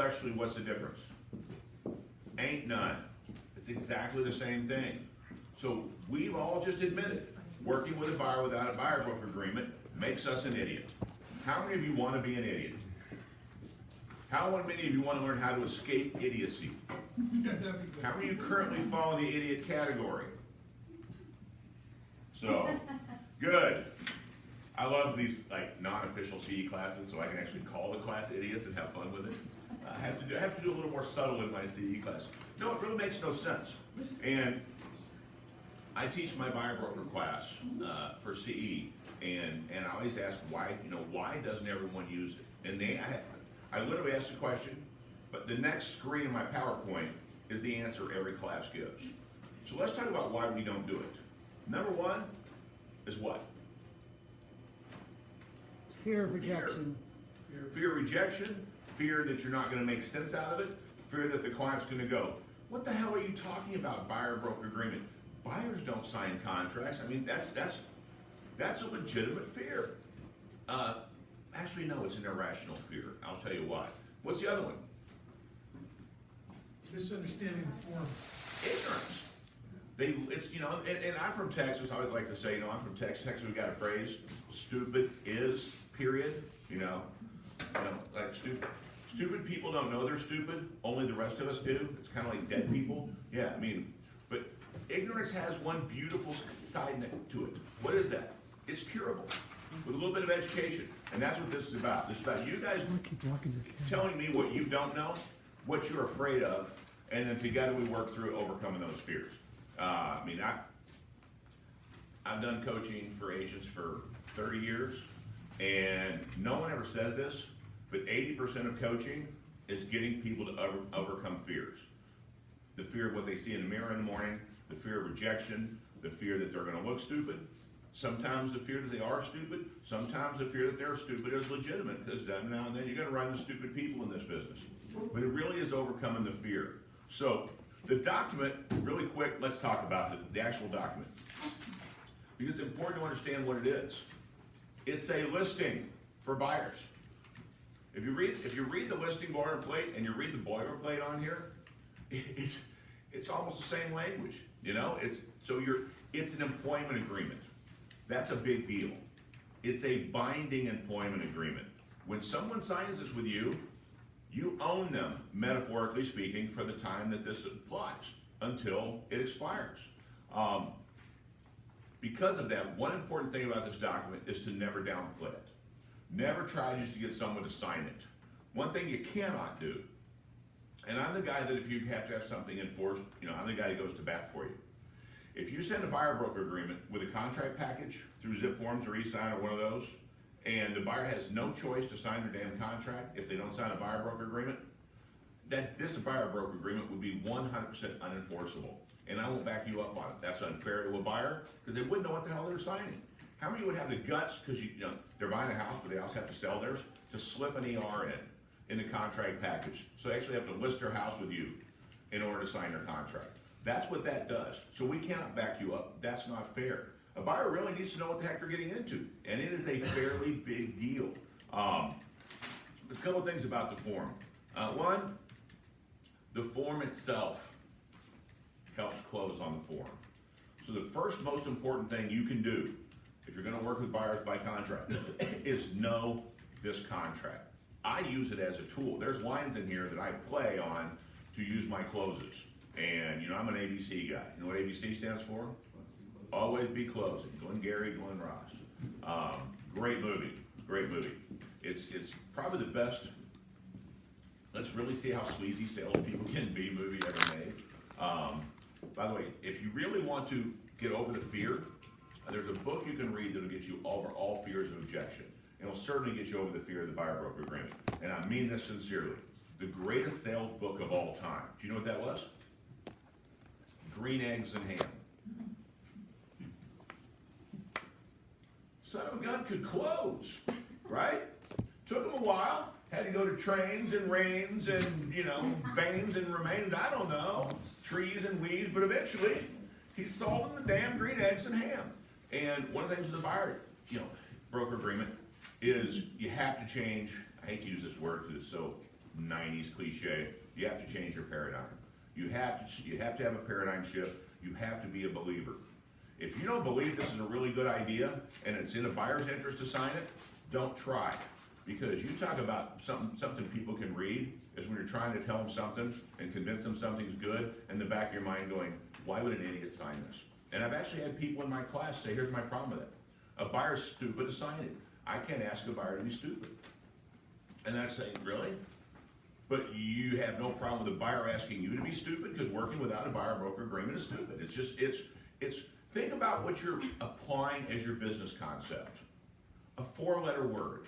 questionably, what's the difference? Ain't none. It's exactly the same thing. So we've all just admitted, working with a buyer without a buyer broker agreement makes us an idiot. How many of you want to be an idiot? How many of you want to learn how to escape idiocy? How many of you currently fall in the idiot category? So, good. I love these like non-official CE classes, so I can actually call the class idiots and have fun with it. I have to do a little more subtle in my CE class. No, it really makes no sense. And I teach my buyer broker class for CE, and I always ask why doesn't everyone use it? And I literally ask the question, but the next screen in my PowerPoint is the answer every class gives. So let's talk about why we don't do it. Number one is what? Fear of rejection. Fear of rejection, fear that you're not going to make sense out of it, fear that the client's going to go, what the hell are you talking about, buyer broker agreement? Buyers don't sign contracts. I mean, that's a legitimate fear. Actually, no, it's an irrational fear. I'll tell you why. What's the other one? Misunderstanding the form. Ignorance. And I'm from Texas. I always like to say, I'm from Texas. Texas, we got a phrase: "Stupid is." Period. Like stupid people don't know they're stupid. Only the rest of us do. It's kind of like dead people. Yeah, but ignorance has one beautiful side to it. What is that? It's curable with a little bit of education, and that's what this is about. This is about you guys telling me what you don't know, what you're afraid of, and then together we work through overcoming those fears. I've done coaching for agents for 30 years, and no one ever says this, but 80% of coaching is getting people to overcome fears. The fear of what they see in the mirror in the morning, the fear of rejection, the fear that they're going to look stupid. Sometimes the fear that they are stupid, sometimes the fear that they're stupid is legitimate, because now and then you're going to run into stupid people in this business. But it really is overcoming the fear. So the document, really quick, let's talk about the actual document. Because it's important to understand what it is. It's a listing for buyers. If you read the listing boilerplate and you read the boilerplate on here, it's almost the same language. It's an employment agreement. That's a big deal. It's a binding employment agreement. When someone signs this with you, you own them, metaphorically speaking, for the time that this applies until it expires. Because of that, one important thing about this document is to never downplay it. Never try just to get someone to sign it. One thing you cannot do, and I'm the guy that if you have to have something enforced, I'm the guy that goes to bat for you. If you send a buyer broker agreement with a contract package through Zip Forms or e-sign or one of those, and the buyer has no choice to sign their damn contract if they don't sign a buyer broker agreement, this buyer broker agreement would be 100% unenforceable. And I will back you up on it. That's unfair to a buyer because they wouldn't know what the hell they're signing. How many would have the guts, because they're buying a house but they also have to sell theirs, to slip an ER in the contract package? So they actually have to list their house with you in order to sign their contract. That's what that does. So we cannot back you up. That's not fair. A buyer really needs to know what the heck they're getting into, and it is a fairly big deal. A couple things about the form. One, the form itself helps close on the form. So the first most important thing you can do if you're going to work with buyers by contract is know this contract. I use it as a tool. There's lines in here that I play on to use my closes. And I'm an ABC guy. You know what ABC stands for? Always Be Closing. Glenn Gary, Glenn Ross. Great movie. It's probably the best, let's really see how sleazy salespeople can be movie ever made. By the way, if you really want to get over the fear, there's a book you can read that'll get you over all fears of objection. And it'll certainly get you over the fear of the buyer broker agreement. And I mean this sincerely. The greatest sales book of all time. Do you know what that was? Green Eggs and Ham. Son of a gun could close, right? Took him a while. Had to go to trains and rains and, veins and remains, I don't know, trees and weeds, but eventually he sold them the damn green eggs and ham. And one of the things with the buyer, broker agreement is you have to change, I hate to use this word because it's so 90s cliche. You have to change your paradigm. You have to have a paradigm shift. You have to be a believer. If you don't believe this is a really good idea and it's in a buyer's interest to sign it, don't try. Because you talk about something people can read is when you're trying to tell them something and convince them something's good, in the back of your mind going, why would an idiot sign this? And I've actually had people in my class say, here's my problem with it. A buyer's stupid to sign it. I can't ask a buyer to be stupid. And I say, really? But you have no problem with a buyer asking you to be stupid, because working without a buyer broker agreement is stupid. It's think about what you're applying as your business concept. A 4-letter word.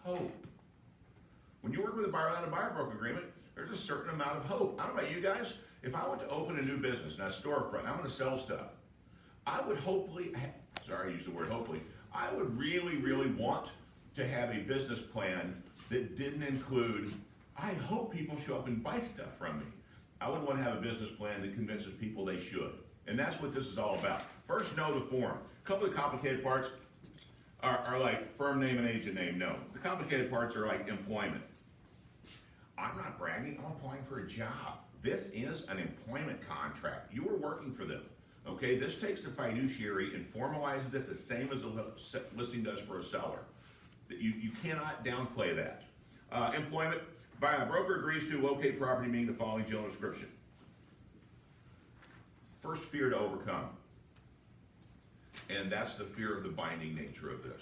Hope. When you work with a buyer without a buyer broker agreement, there's a certain amount of hope. I don't know about you guys, if I went to open a new business, and a storefront, and I'm gonna sell stuff, I would I used the word hopefully, I would really, really want to have a business plan that didn't include, I hope people show up and buy stuff from me. I would want to have a business plan that convinces people they should. And that's what this is all about. First, know the form. A couple of complicated parts are like firm name and agent name, no. The complicated parts are like employment. I'm not bragging, I'm applying for a job. This is an employment contract. You are working for them. Okay, this takes the fiduciary and formalizes it the same as a listing does for a seller. You cannot downplay that. Employment, by a broker agrees to locate property meaning the following general description. First fear to overcome, and that's the fear of the binding nature of this.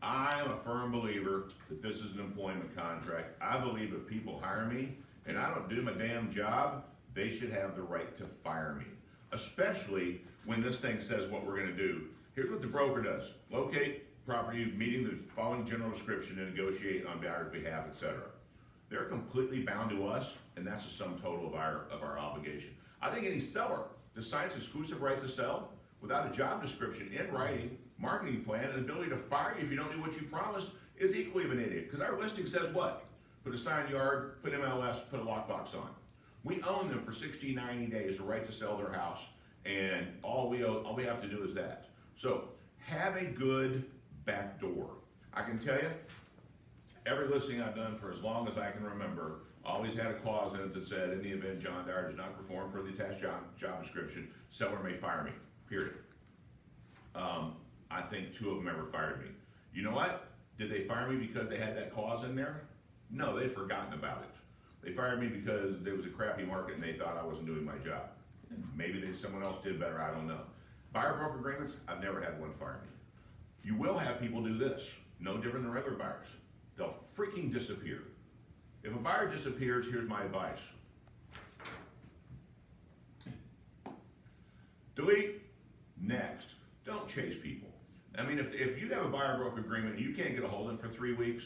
I am a firm believer that this is an employment contract. I believe if people hire me and I don't do my damn job, they should have the right to fire me. Especially when this thing says what we're gonna do. Here's what the broker does. Locate property meeting the following general description and negotiate on buyer's behalf, etc. They're completely bound to us, and that's the sum total of our obligation. I think any seller that signs exclusive right to sell without a job description in writing, marketing plan, and the ability to fire you if you don't do what you promised is equally of an idiot. Because our listing says what? Put a sign yard, put MLS, put a lockbox on. We own them for 60, 90 days, the right to sell their house, and all we have to do is that. So have a good back door. I can tell you, every listing I've done for as long as I can remember always had a clause in it that said, in the event John Dyer does not perform for the attached job description, seller may fire me, period. I think 2 of them ever fired me. You know what? Did they fire me because they had that clause in there? No, they'd forgotten about it. They fired me because there was a crappy market and they thought I wasn't doing my job. Maybe someone else did better, I don't know. Buyer broker agreements, I've never had one fire me. You will have people do this, no different than regular buyers. They'll freaking disappear. If a buyer disappears, here's my advice. Delete, next. Don't chase people. I mean, if you have a buyer broker agreement and you can't get a hold of them for 3 weeks,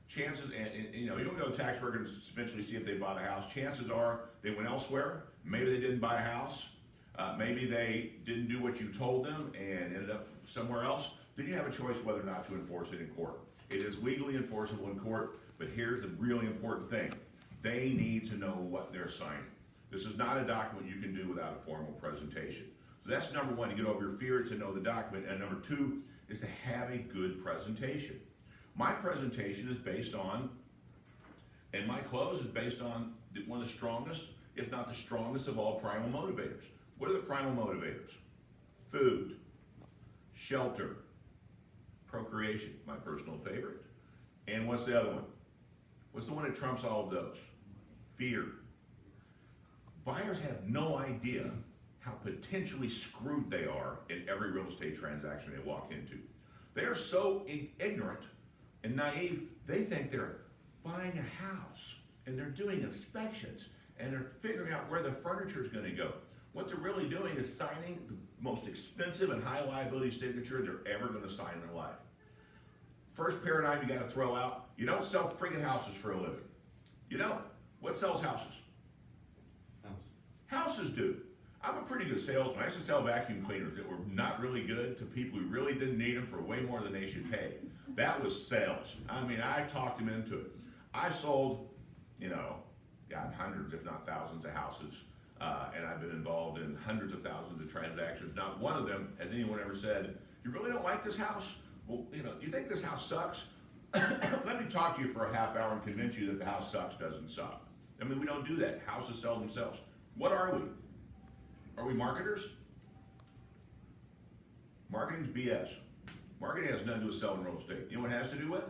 chances, and you don't go to tax records to eventually see if they bought a house, chances are they went elsewhere. Maybe they didn't buy a house. Maybe they didn't do what you told them and ended up somewhere else. Then you have a choice whether or not to enforce it in court. It is legally enforceable in court, but here's the really important thing. They need to know what they're signing. This is not a document you can do without a formal presentation. So that's number one, to get over your fear, to know the document. And number 2 is to have a good presentation. My presentation is based on, and my close is based on one of the strongest, if not the strongest of all primal motivators. What are the primal motivators? Food, shelter, procreation, my personal favorite. And what's the other one? What's the one that trumps all of those? Fear. Buyers have no idea how potentially screwed they are in every real estate transaction they walk into. They are so ignorant and naive, they think they're buying a house and they're doing inspections and they're figuring out where the furniture is going to go. What they're really doing is signing the most expensive and high liability signature they're ever going to sign in their life. First paradigm you got to throw out, you don't sell freaking houses for a living. You don't. What sells houses? Houses do. I'm a pretty good salesman. I used to sell vacuum cleaners that were not really good to people who really didn't need them for way more than they should pay. That was sales. I mean, I talked them into it. I sold, hundreds if not thousands of houses, and I've been involved in hundreds of thousands of transactions. Not one of them has anyone ever said, you really don't like this house? Well, you think this house sucks? let me talk to you for a half hour and convince you that the house sucks, doesn't suck. I mean, we don't do that. Houses sell themselves. What are we? Are we marketers? Marketing's BS. Marketing has nothing to do with selling real estate. You know what it has to do with?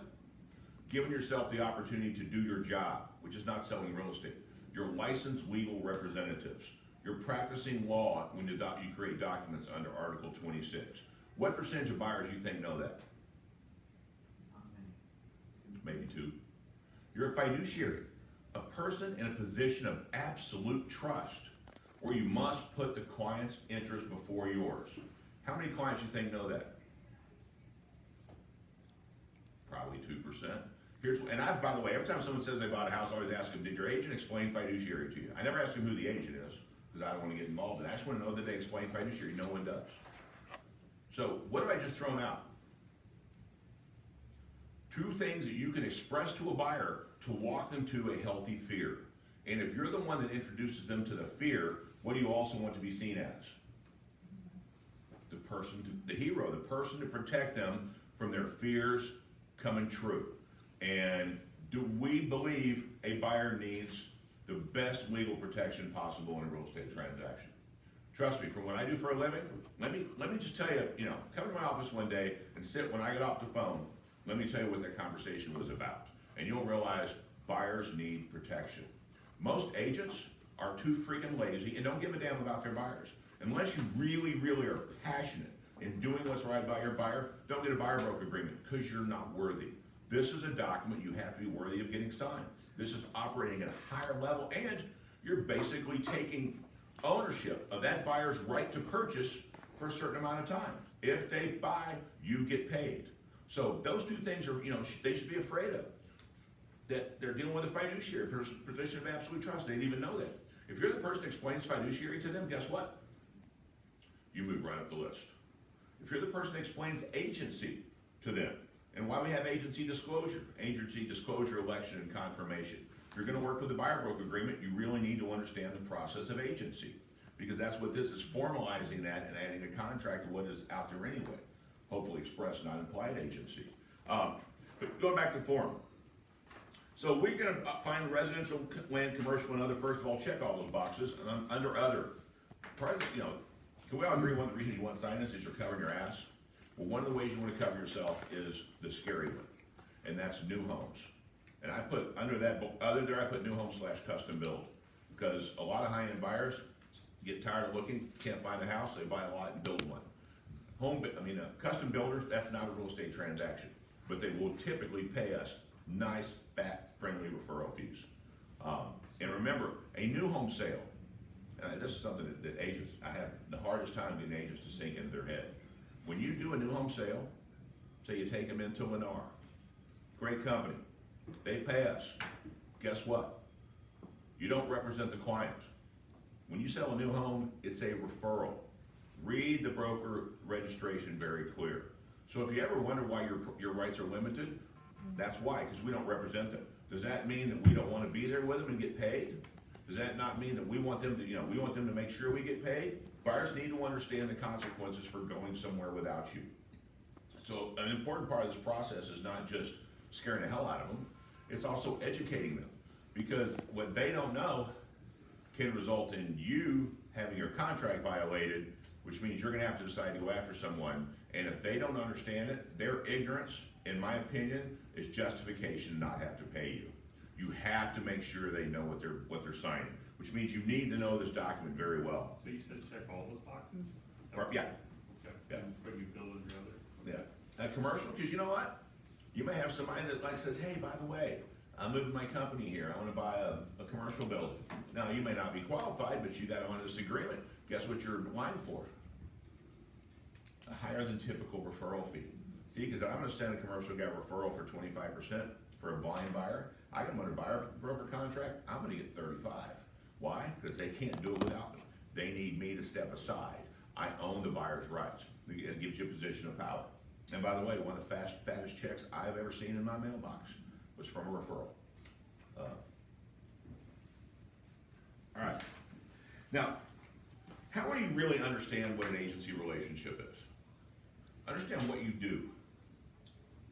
Giving yourself the opportunity to do your job, which is not selling real estate. You're licensed legal representatives. You're practicing law when you create documents under Article 26. What percentage of buyers you think know that? Maybe 2. You're a fiduciary, a person in a position of absolute trust, where you must put the client's interest before yours. How many clients you think know that? Probably 2%. By the way, every time someone says they bought a house, I always ask them, did your agent explain fiduciary to you? I never ask them who the agent is, because I don't want to get involved in it. I just want to know that they explain fiduciary. No one does. So what have I just thrown out? 2 things that you can express to a buyer to walk them to a healthy fear. And if you're the one that introduces them to the fear, what do you also want to be seen as? The hero, the person to protect them from their fears coming true. And do we believe a buyer needs the best legal protection possible in a real estate transaction? Trust me, from what I do for a living, let me just tell you, come to my office one day and sit when I get off the phone. Let me tell you what that conversation was about. And you'll realize buyers need protection. Most agents are too freaking lazy and don't give a damn about their buyers. Unless you really, really are passionate in doing what's right by your buyer, don't get a buyer broker agreement because you're not worthy. This is a document you have to be worthy of getting signed. This is operating at a higher level, and you're basically taking ownership of that buyer's right to purchase for a certain amount of time. If they buy, you get paid. So those 2 things are, they should be afraid of. That they're dealing with a fiduciary, position of absolute trust. They didn't even know that. If you're the person that explains fiduciary to them, guess what? You move right up the list. If you're the person that explains agency to them, and why we have agency disclosure, election, and confirmation. If you're going to work with a buyer broker agreement, you really need to understand the process of agency, because that's what this is, formalizing that and adding a contract to what is out there anyway. Hopefully expressed, not implied agency. But going back to form. So we're going to find residential, land, commercial, and other. First of all, check all those boxes. And under other, can we all agree one of the reasons you want to sign this is you're covering your ass? Well, one of the ways you want to cover yourself is the scary one, and that's new homes. And I put under that, I put new home / custom build, because a lot of high-end buyers get tired of looking, can't find a house, they buy a lot and build one. Custom builders, that's not a real estate transaction, but they will typically pay us nice, fat, friendly referral fees. And remember, a new home sale, and this is something that agents, I have the hardest time getting agents to sink into their head. When you do a new home sale, say you take them into Lennar, great company, they pay us. Guess what? You don't represent the client. When you sell a new home, it's a referral. Read the broker registration very clear. So if you ever wonder why your rights are limited, that's why, because we don't represent them. Does that mean that we don't want to be there with them and get paid? Does that not mean that we want them to make sure we get paid? Buyers need to understand the consequences for going somewhere without you. So an important part of this process is not just scaring the hell out of them, it's also educating them. Because what they don't know can result in you having your contract violated, which means you're gonna have to decide to go after someone. And if they don't understand it, their ignorance, in my opinion, is justification not have to pay you. You have to make sure they know what they're signing, which means you need to know this document very well. So you said check all those boxes? Yeah. Okay. Yeah. But you build your other? Yeah. Commercial, because you know what? You may have somebody that says, hey, by the way, I'm moving my company here. I want to buy a commercial building. Now, you may not be qualified, but you got on this agreement. Guess what you're applying for? A higher than typical referral fee. See, because I'm going to send a commercial guy referral for 25% for a blind buyer. I got them under buyer broker contract. I'm going to get 35. Why? Because they can't do it without me. They need me to step aside. I own the buyer's rights. It gives you a position of power. And by the way, one of the fattest checks I've ever seen in my mailbox was from a referral. All right. Now, how do you really understand what an agency relationship is? Understand what you do.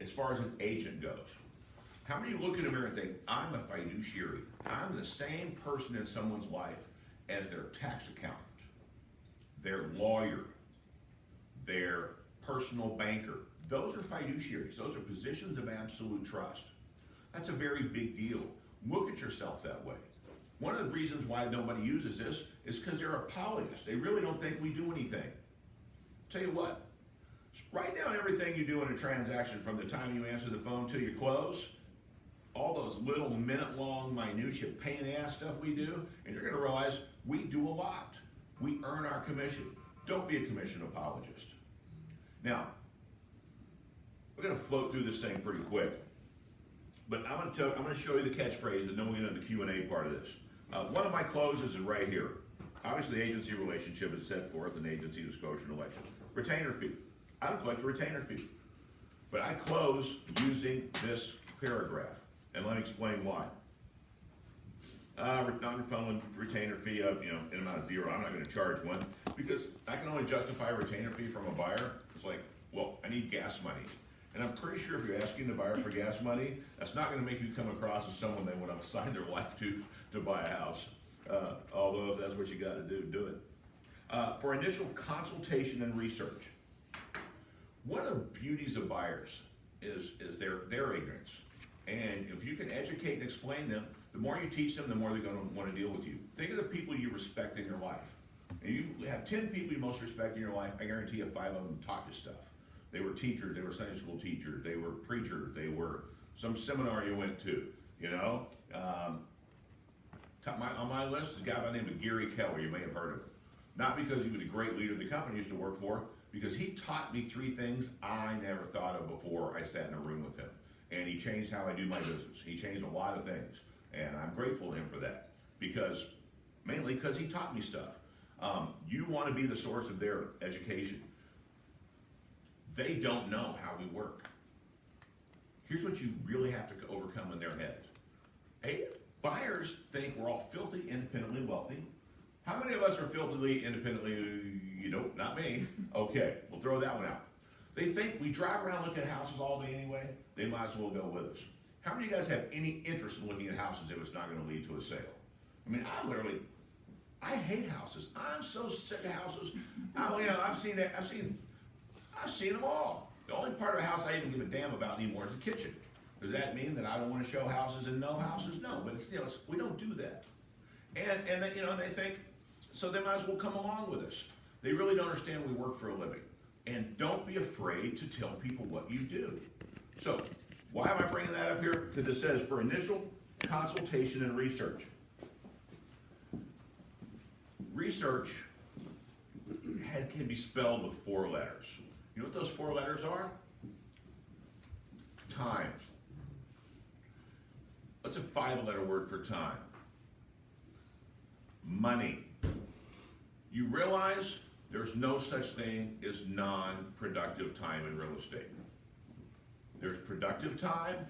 as far as an agent goes. How many look in the mirror and think, I'm a fiduciary? I'm the same person in someone's life as their tax accountant, their lawyer, their personal banker. Those are fiduciaries. Those are positions of absolute trust. That's a very big deal. Look at yourself that way. One of the reasons why nobody uses this is because they're apologists. They really don't think we do anything. Tell you what, write down everything you do in a transaction from the time you answer the phone till you close. All those little minute-long minutia pain-in-the-ass stuff we do, and you're going to realize we do a lot. We earn our commission. Don't be a commission apologist. Now, we're going to float through this thing pretty quick, but I'm going to show you the catchphrase, and then we'll get into the Q&A part of this. One of my closes is right here. Obviously, the agency relationship is set forth in agency disclosure and election. Retainer fee. I don't collect a retainer fee, but I close using this paragraph. And let me explain why. Non-refundable retainer fee of, in amount of zero. I'm not going to charge one because I can only justify a retainer fee from a buyer. It's like, well, I need gas money. And I'm pretty sure if you're asking the buyer for gas money, that's not going to make you come across as someone they want to assign their life to buy a house. Although if that's what you got to do, do it. For initial consultation and research, one of the beauties of buyers is their ignorance. And if you can educate and explain them, the more you teach them, the more they're going to want to deal with you. Think of the people you respect in your life. And you have 10 people you most respect in your life, I guarantee you 5 of them taught you stuff. They were teachers, they were Sunday school teachers, they were preachers, they were some seminar you went to, on my list is a guy by the name of Gary Keller, you may have heard of him. Not because he was a great leader of the company he used to work for, because he taught me 3 things I never thought of before I sat in a room with him. And he changed how I do my business. He changed a lot of things. And I'm grateful to him for that. Mainly because he taught me stuff. You want to be the source of their education. They don't know how we work. Here's what you really have to overcome in their head. Hey, buyers think we're all filthy, independently wealthy. How many of us are filthily, independently, not me. Okay, we'll throw that one out. They think we drive around looking at houses all day anyway, they might as well go with us. How many of you guys have any interest in looking at houses if it's not going to lead to a sale? I mean, I hate houses. I'm so sick of houses. I've seen them all. The only part of a house I even give a damn about anymore is the kitchen. Does that mean that I don't want to show houses and no houses? No, but we don't do that. And they think, so they might as well come along with us. They really don't understand we work for a living. And don't be afraid to tell people what you do. So, why am I bringing that up here? Because it says for initial consultation and research. Research can be spelled with 4 letters. You know what those 4 letters are? Time. What's a 5-letter word for time? Money. You realize there's no such thing as non-productive time in real estate. There's productive time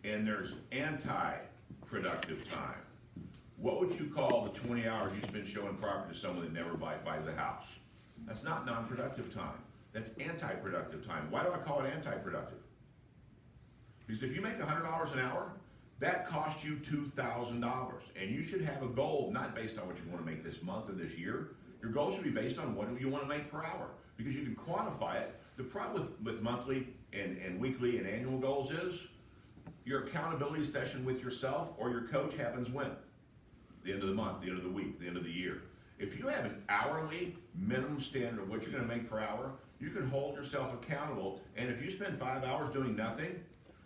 and there's anti-productive time. What would you call the 20 hours you spend showing property to someone that never buys a house? That's not non-productive time. That's anti-productive time. Why do I call it anti-productive? Because if you make $100 an hour, that costs you $2,000. And you should have a goal not based on what you want to make this month or this year. Your goal should be based on what you want to make per hour, because you can quantify it. The problem with monthly and weekly and annual goals is your accountability session with yourself or your coach happens when? The end of the month, the end of the week, the end of the year. If you have an hourly minimum standard of what you're going to make per hour, you can hold yourself accountable. And if you spend 5 hours doing nothing,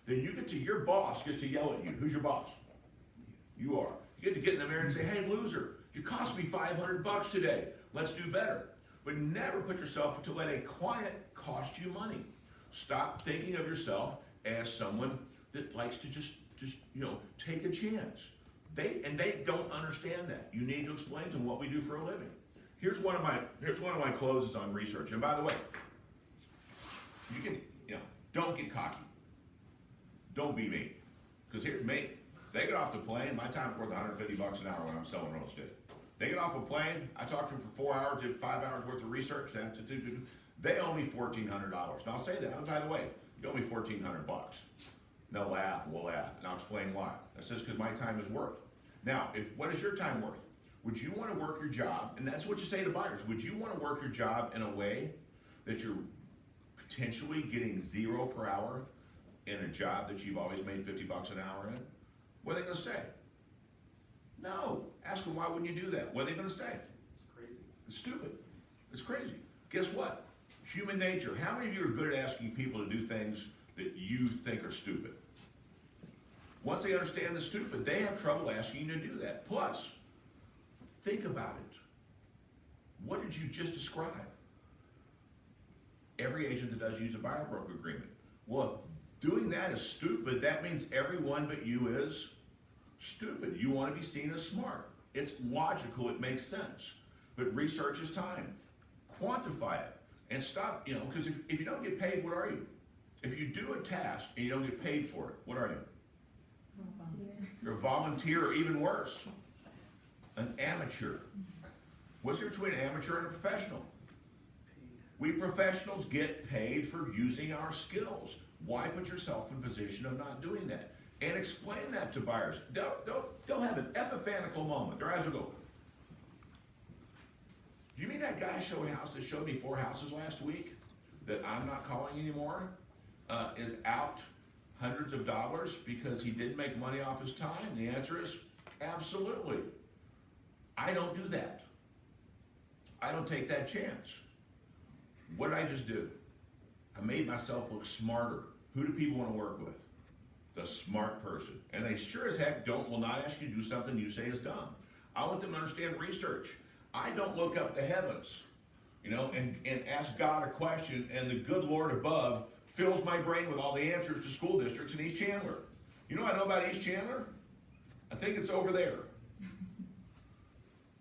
then your boss gets to yell at you. Who's your boss? You are. You get to get in the mirror and say, hey, loser, you cost me $500 today. Let's do better. But never put yourself to let a client cost you money. Stop thinking of yourself as someone that likes to just take a chance. They don't understand that. You need to explain to them what we do for a living. Here's one of my closes on research. And by the way, you can don't get cocky. Don't be me. Because here's me. They get off the plane. My time's worth $150 an hour when I'm selling real estate. They get off a plane. I talk to them for 4 hours, did 5 hours worth of research. They owe me $1,400. Now I'll say that. Oh, by the way, You owe me 1,400 bucks. They'll laugh, we'll laugh, and I'll explain why. That's just because my time is worth. Now, what is your time worth? Would you want to work your job, and that's what you say to buyers, would you want to work your job in a way that you're potentially getting 0 per hour in a job that you've always made 50 bucks an hour in? What are they going to say? No. Ask them, why wouldn't you do that? What are they going to say? It's crazy. It's stupid. It's crazy. Guess what? Human nature. How many of you are good at asking people to do things that you think are stupid? Once they understand the stupid, they have trouble asking you to do that. Plus, think about it. What did you just describe? Every agent that does use a buyer broker agreement. Well, if doing that is stupid, that means everyone but you is stupid. You want to be seen as smart. It's logical, it makes sense. But research is time. Quantify it. And stop, because if you don't get paid, what are you? If you do a task and you don't get paid for it, what are you? You're a volunteer, or even worse, an amateur. What's the difference between an amateur and a professional? We professionals get paid for using our skills. Why put yourself in a position of not doing that? And explain that to buyers. They'll have an epiphanical moment. Their eyes will go, do you mean that guy that showed me 4 houses last week that I'm not calling anymore is out hundreds of dollars because he didn't make money off his time? The answer is absolutely. I don't do that. I don't take that chance. What did I just do? I made myself look smarter. Who do people want to work with? The smart person. And they sure as heck will not ask you to do something you say is dumb. I want them to understand research. I don't look up the heavens, and ask God a question, and the good Lord above fills my brain with all the answers to school districts in East Chandler. You know what I know about East Chandler? I think it's over there.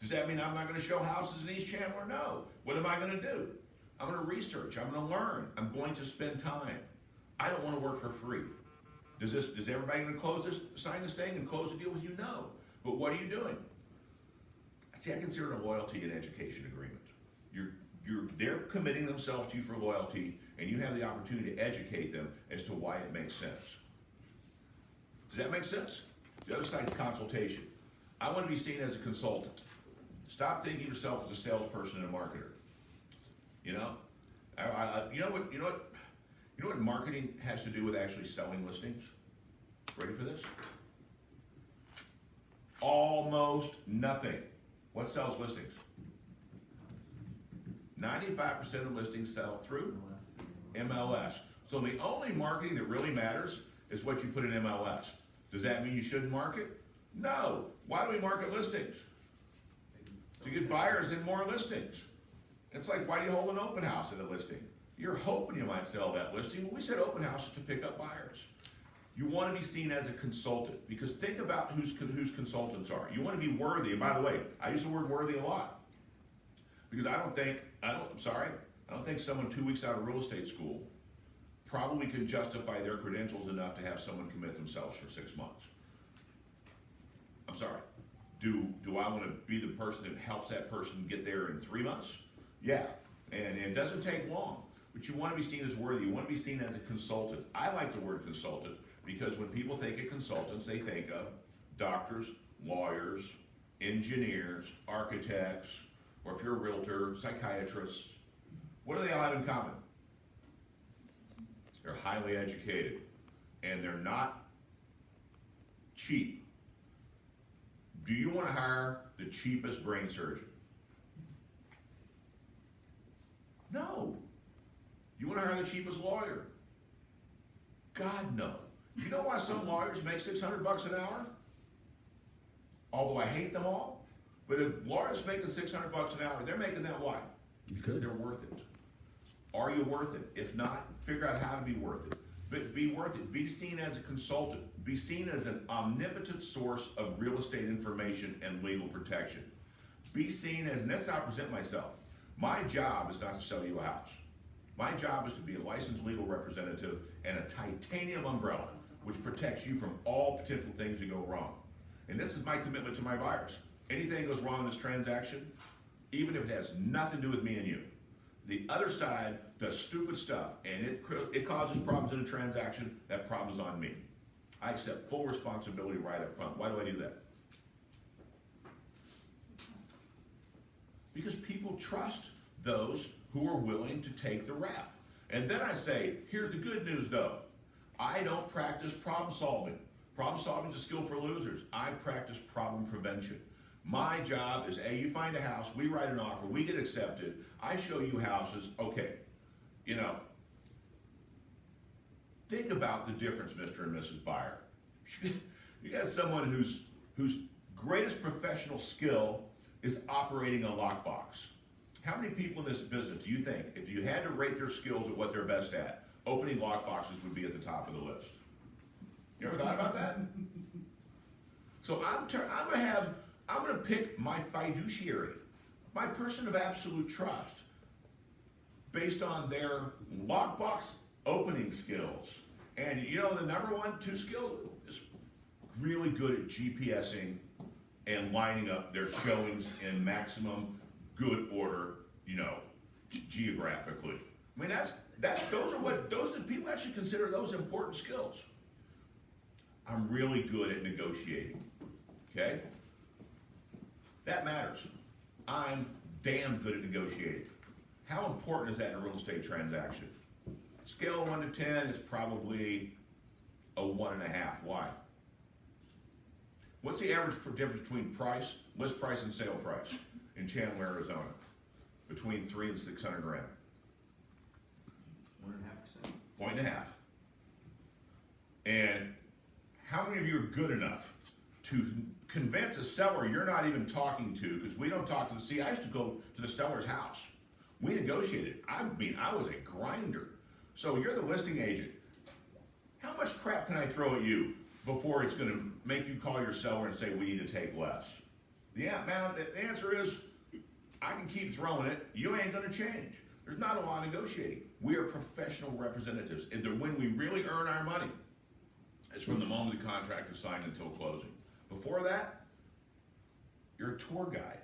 Does that mean I'm not going to show houses in East Chandler? No. What am I going to do? I'm going to research. I'm going to learn. I'm going to spend time. I don't want to work for free. Is everybody going to sign this thing and close the deal with you? No. But what are you doing? See, I consider it a loyalty and education agreement. They're committing themselves to you for loyalty, and you have the opportunity to educate them as to why it makes sense. Does that make sense? The other side is consultation. I want to be seen as a consultant. Stop thinking of yourself as a salesperson and a marketer. You know what marketing has to do with actually selling listings? Ready for this? Almost nothing. What sells listings? 95% of listings sell through MLS. So the only marketing that really matters is what you put in MLS. Does that mean you shouldn't market? No. Why do we market listings? To get buyers in more listings. It's like, why do you hold an open house at a listing? You're hoping you might sell that listing. Well, we said open houses to pick up buyers. You want to be seen as a consultant, because think about whose consultants are. You want to be worthy. And by the way, I use the word worthy a lot, because I don't think someone 2 weeks out of real estate school probably can justify their credentials enough to have someone commit themselves for 6 months. I'm sorry. Do I want to be the person that helps that person get there in 3 months? Yeah, and it doesn't take long, but you want to be seen as worthy. You want to be seen as a consultant. I like the word consultant because when people think of consultants, they think of doctors, lawyers, engineers, architects, or if you're a realtor, psychiatrists. What do they all have in common? They're highly educated, and they're not cheap. Do you want to hire the cheapest brain surgeon? No. You want to hire the cheapest lawyer? God, no. You know why some lawyers make $600 an hour? Although I hate them all, but if lawyers making $600 an hour, they're making that why? Because they're worth it. Are you worth it? If not, figure out how to be worth it. But be worth it. Be seen as a consultant. Be seen as an omnipotent source of real estate information and legal protection. Be seen as, and that's how I present myself. My job is not to sell you a house. My job is to be a licensed legal representative and a titanium umbrella, which protects you from all potential things that go wrong. And this is my commitment to my buyers. Anything goes wrong in this transaction, even if it has nothing to do with me and you, the other side does stupid stuff, and it causes problems in a transaction, that problem's on me. I accept full responsibility right up front. Why do I do that? Because people trust those who are willing to take the rap. And then I say, here's the good news though. I don't practice problem solving. Problem solving is a skill for losers. I practice problem prevention. My job is, you find a house, we write an offer, we get accepted, I show you houses, okay, think about the difference, Mr. and Mrs. Buyer. You got someone whose greatest professional skill is operating a lockbox. How many people in this business do you think, if you had to rate their skills at what they're best at, opening lockboxes would be at the top of the list? You ever thought about that? So I'm gonna pick my fiduciary, my person of absolute trust, based on their lockbox opening skills. And the number 2 skill is really good at GPSing and lining up their showings in maximum good order, geographically. I mean, those are people actually consider those important skills. I'm really good at negotiating, okay? That matters. I'm damn good at negotiating. How important is that in a real estate transaction? Scale of 1 to 10 is probably a 1.5. Why? What's the average difference between list price and sale price in Chandler, Arizona? Between $300,000 and $600,000. 1.5%. 1.5. And how many of you are good enough to convince a seller you're not even talking to, because we don't talk to I used to go to the seller's house. We negotiated. I was a grinder. So you're the listing agent. How much crap can I throw at you before it's going to make you call your seller and say we need to take less? The answer is, I can keep throwing it. You ain't going to change. There's not a lot of negotiating. We are professional representatives. And when we really earn our money, it's from the moment the contract is signed until closing. Before that, you're a tour guide.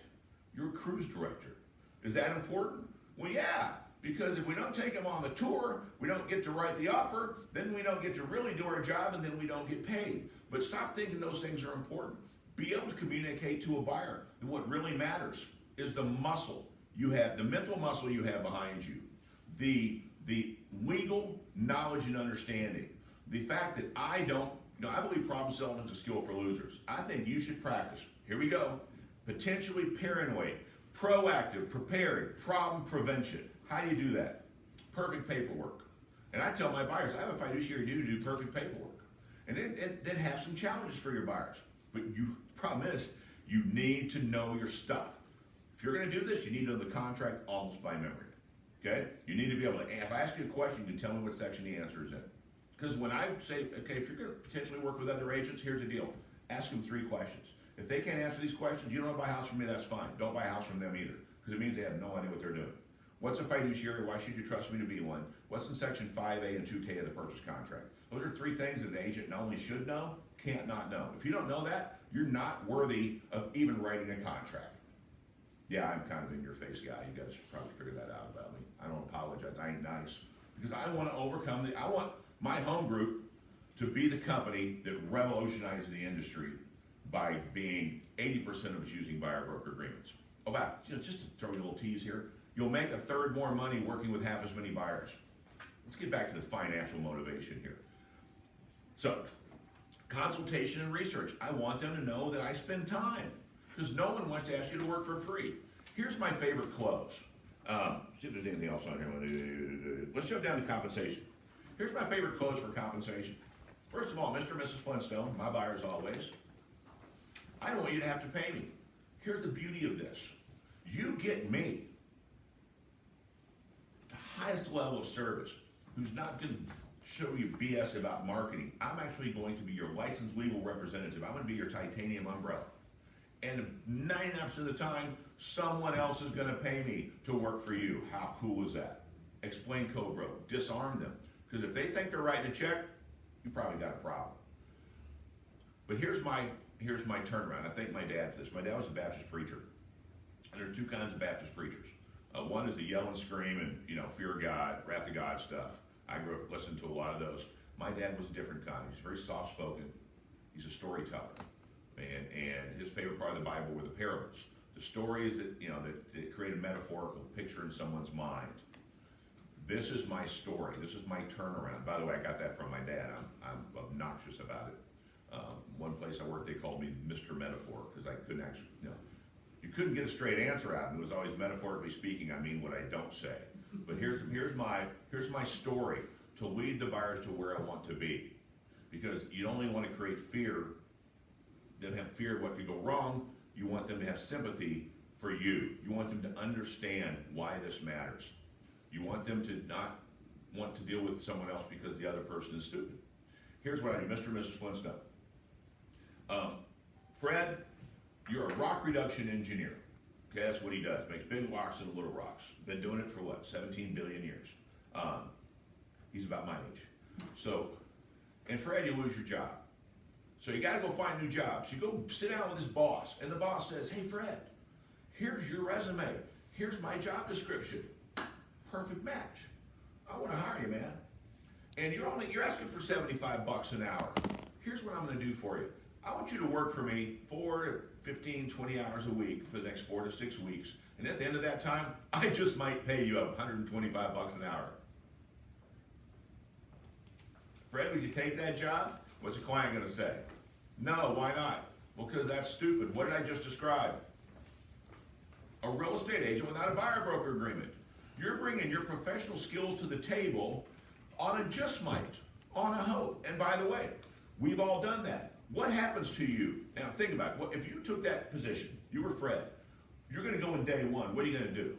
You're a cruise director. Is that important? Well, yeah, because if we don't take them on the tour, we don't get to write the offer, then we don't get to really do our job, and then we don't get paid. But stop thinking those things are important. Be able to communicate to a buyer that what really matters is the muscle you have, the mental muscle you have behind you, the legal knowledge and understanding, the fact that I believe problem solving is a skill for losers. I think you should practice. Here we go. Potentially paranoid, proactive, prepared, problem prevention. How do you do that? Perfect paperwork. And I tell my buyers, I have a fiduciary duty to do perfect paperwork. And then have some challenges for your buyers. But problem is, you need to know your stuff. If you're going to do this, you need to know the contract almost by memory. Okay? You need to be able to, if I ask you a question, you can tell me what section the answer is in. Because when I say, okay, if you're going to potentially work with other agents, here's the deal. Ask them 3 questions. If they can't answer these questions, you don't want to buy a house from me, that's fine. Don't buy a house from them either. Because it means they have no idea what they're doing. What's a fiduciary? Why should you trust me to be one? What's in section 5A and 2K of the purchase contract? Those are 3 things that an agent not only should know, can't not know. If you don't know that, you're not worthy of even writing a contract. Yeah, I'm kind of in your face guy. You guys probably figured that out about me. I don't apologize. I ain't nice. Because I want to overcome I want my home group to be the company that revolutionizes the industry by being 80% of us using buyer broker agreements. Oh, wow, just to throw you a little tease here, you'll make 1/3 more money working with half as many buyers. Let's get back to the financial motivation here. So, consultation and research. I want them to know that I spend time, because no one wants to ask you to work for free. Here's my favorite close. See if there's anything else on here. Let's jump down to compensation. Here's my favorite close for compensation. First of all, Mr. and Mrs. Flintstone, my buyers always, I don't want you to have to pay me. Here's the beauty of this. You get me, the highest level of service, who's not going to show you BS about marketing. I'm actually going to be your licensed legal representative. I'm going to be your titanium umbrella. And 99% of the time, someone else is going to pay me to work for you. How cool is that? Explain Cobra, disarm them. Because if they think they're writing a check, you probably got a problem. But here's my turnaround. I thank my dad for this. My dad was a Baptist preacher. And there's 2 kinds of Baptist preachers. One is the yell and scream and, fear of God, wrath of God stuff. I grew up listening to a lot of those. My dad was a different kind. He's very soft-spoken. He's a storyteller. And his favorite part of the Bible were the parables. The stories that, that create a metaphorical picture in someone's mind. This is my story. This is my turnaround. By the way, I got that from my dad. I'm obnoxious about it. One place I worked, they called me Mr. Metaphor because I couldn't actually, you couldn't get a straight answer out. And it was always metaphorically speaking, I mean what I don't say. But here's my story to lead the buyers to where I want to be. Because you don't only want to create fear, them have fear of what could go wrong. You want them to have sympathy for you. You want them to understand why this matters. You want them to not want to deal with someone else because the other person is stupid. Here's what I do, Mr. and Mrs. Flintstone. Fred, you're a rock reduction engineer. Okay, that's what he does. Makes big rocks into little rocks. Been doing it for what, 17 billion years. He's about my age. So, and Fred, you lose your job. So you gotta go find new jobs. You go sit down with his boss, and the boss says, hey Fred, here's your resume. Here's my job description. Perfect match. I wanna hire you, man. And you're asking for 75 bucks an hour. Here's what I'm gonna do for you. I want you to work for me 4 to 15, 20 hours a week for the next 4 to 6 weeks. And at the end of that time, I just might pay you 125 bucks an hour. Fred, would you take that job? What's the client gonna say? No, why not? Well, because that's stupid. What did I just describe? A real estate agent without a buyer broker agreement. You're bringing your professional skills to the table on a just might, on a hope. And by the way, we've all done that. What happens to you? Now think about it. If you took that position, you were Fred, you're gonna go in day one, what are you gonna do?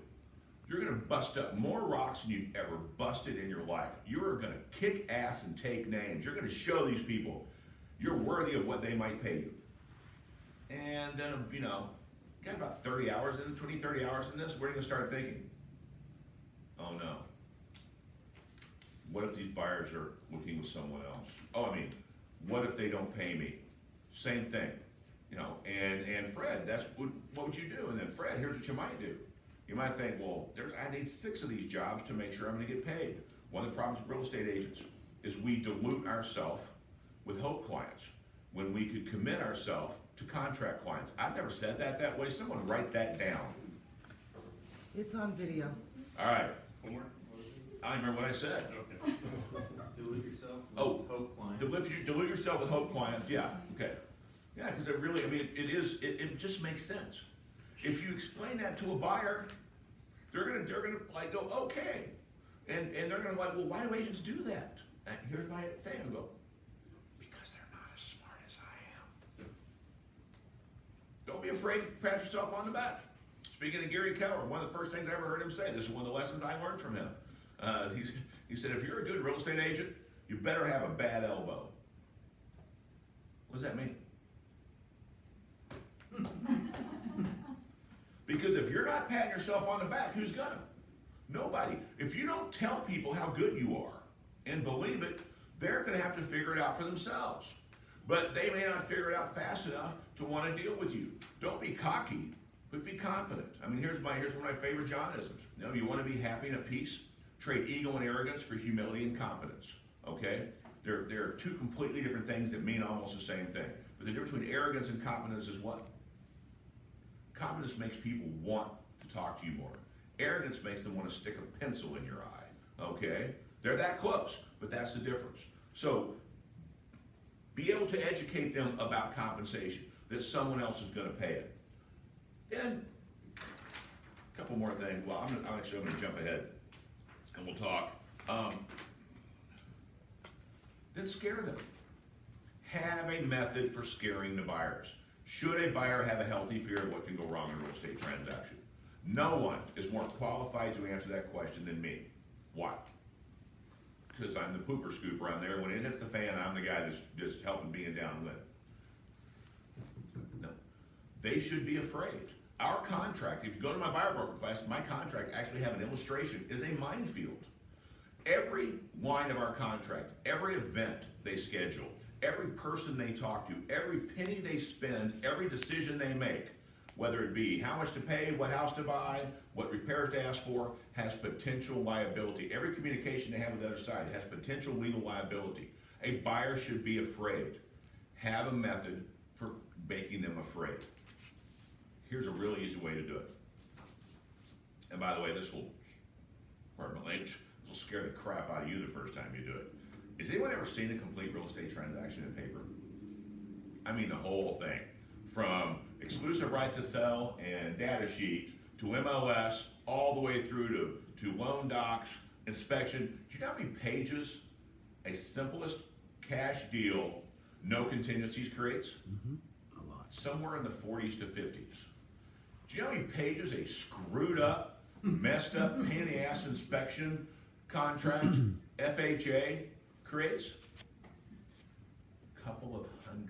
You're gonna bust up more rocks than you've ever busted in your life. You are gonna kick ass and take names. You're gonna show these people you're worthy of what they might pay you. And then, got about 30 hours in, 20, 30 hours in this, where are you gonna start thinking? Oh no. What if these buyers are looking with someone else? What if they don't pay me? Same thing, and Fred, what would you do? And then Fred, here's what you might do. You might think, well, I need 6 of these jobs to make sure I'm gonna get paid. One of the problems with real estate agents is we dilute ourselves with hope clients when we could commit ourselves to contract clients. I've never said that way. Someone write that down. It's on video. All right, One more? What was it? I don't remember what I said. Okay. Dilute yourself with Oh, hope clients. Dilute yourself with hope clients, yeah, okay. Yeah, because it just makes sense. If you explain that to a buyer, they're gonna like go, okay. And they're gonna like, well, why do agents do that? And here's my thing, I go, because they're not as smart as I am. Don't be afraid to pat yourself on the back. Speaking of Gary Keller, one of the first things I ever heard him say, this is one of the lessons I learned from him. He said, if you're a good real estate agent, you better have a bad elbow. What does that mean? Because if you're not patting yourself on the back, who's gonna? Nobody. If you don't tell people how good you are and believe it, they're gonna have to figure it out for themselves. But they may not figure it out fast enough to want to deal with you. Don't be cocky, but be confident. Here's one of my favorite Johnisms. You want to be happy and at peace? Trade ego and arrogance for humility and confidence. Okay? There are 2 completely different things that mean almost the same thing. But the difference between arrogance and confidence is what? Confidence makes people want to talk to you more. Arrogance makes them want to stick a pencil in your eye. Okay? They're that close, but that's the difference. So, be able to educate them about compensation, that someone else is going to pay it. Then, a couple more things. Well, I'm going to jump ahead, and we'll talk. Then scare them. Have a method for scaring the buyers. Should a buyer have a healthy fear of what can go wrong in a real estate transaction? No one is more qualified to answer that question than me. Why? Because I'm the pooper scooper. I'm there when it hits the fan. I'm the guy that's just helping being downwind. No, they should be afraid. Our contract, if you go to my buyer broker class, my contract actually have an illustration, is a minefield. Every line of our contract, every event they schedule, every person they talk to, every penny they spend, every decision they make, whether it be how much to pay, what house to buy, what repairs to ask for, has potential liability. Every communication they have with the other side has potential legal liability. A buyer should be afraid. Have a method for making them afraid. Here's a really easy way to do it. And by the way, this will, pardon my language, this will scare the crap out of you the first time you do it. Has anyone ever seen a complete real estate transaction in paper? I mean the whole thing. From exclusive right to sell and data sheet to MLS, all the way through to loan docs, inspection. Do you know how many pages a simplest cash deal, no contingencies creates? A lot. Somewhere in the 40s to 50s. Do you know how many pages a screwed up, messed up, pain in the ass inspection contract, FHA, creates? Couple of hundred.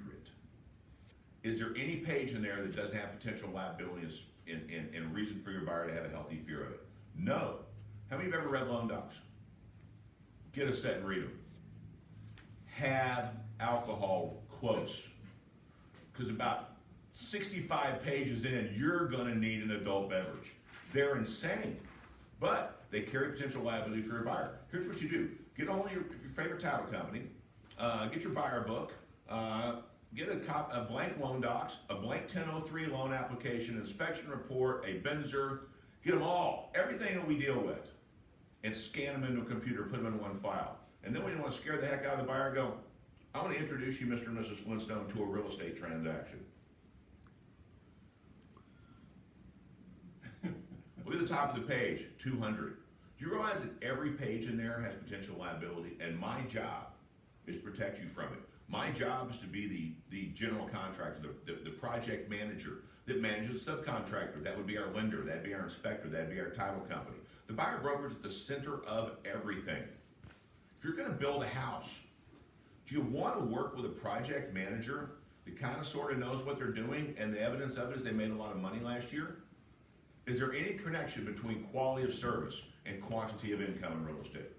Is there any page in there that doesn't have potential liability and reason for your buyer to have a healthy fear of it? No. How many of you have ever read loan docs? Get a set and read them. Have alcohol close. Because about 65 pages in, you're gonna need an adult beverage. They're insane, but they carry potential liability for your buyer. Here's what you do. Get a hold of your favorite title company, get your buyer book, get a blank loan docs, a blank 1003 loan application, inspection report, a Benzer, get them all, everything that we deal with, and scan them into a computer, put them in one file. And then when you want to scare the heck out of the buyer, go, I want to introduce you, Mr. and Mrs. Flintstone, to a real estate transaction. Look at the top of the page, 200. Do you realize that every page in there has potential liability? And my job is to protect you from it. My job is to be the general contractor, the project manager that manages the subcontractor. That would be our lender, that'd be our inspector, that'd be our title company. The buyer broker is at the center of everything. If you're gonna build a house, do you wanna work with a project manager that kinda sorta knows what they're doing and the evidence of it is they made a lot of money last year? Is there any connection between quality of service and quantity of income in real estate?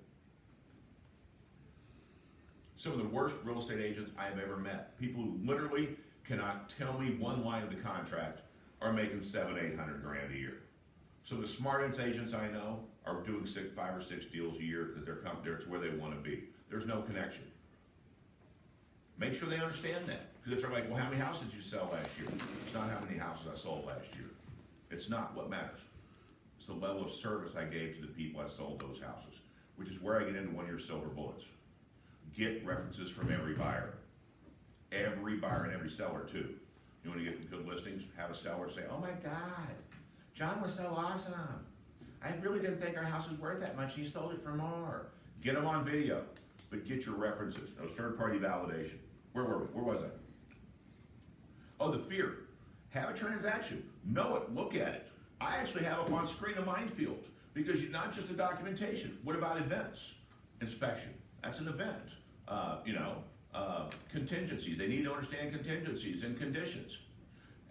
Some of the worst real estate agents I have ever met, people who literally cannot tell me one line of the contract, are making $700-800 grand a year. Some of the smartest agents I know are doing 5 or 6 deals a year because they're to where they want to be. There's no connection. Make sure they understand that. Because if they're like, well, how many houses did you sell last year? It's not how many houses I sold last year. It's not what matters. It's the level of service I gave to the people I sold those houses, which is where I get into one of your silver bullets. Get references from every buyer and every seller too. You want to get good listings, have a seller say, oh my God, John was so awesome. I really didn't think our house was worth that much. He sold it for more. Get them on video, but get your references. That was third-party validation. Where were we? Where was I? Oh, the fear. Have a transaction. Know it. Look at it. I actually have up on screen a minefield because you're not just the documentation. What about events? Inspection. That's an event. Contingencies. They need to understand contingencies and conditions.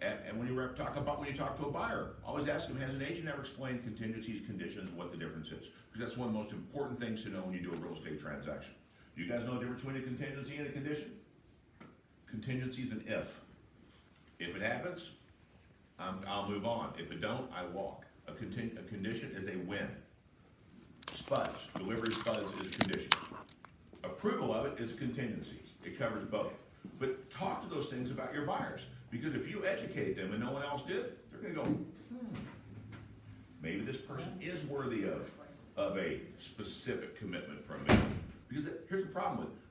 And when you talk to a buyer, always ask them, has an agent ever explained contingencies, conditions, what the difference is? Because that's one of the most important things to know when you do a real estate transaction. Do you guys know the difference between a contingency and a condition? Contingency is an if. If it happens, I'll move on. If it don't, I walk. A condition is a win. Spuds, delivery spuds is a condition. Approval of it is a contingency. It covers both. But talk to those things about your buyers. Because if you educate them and no one else did, they're gonna go, maybe this person is worthy of a specific commitment from me. Because here's the problem with it.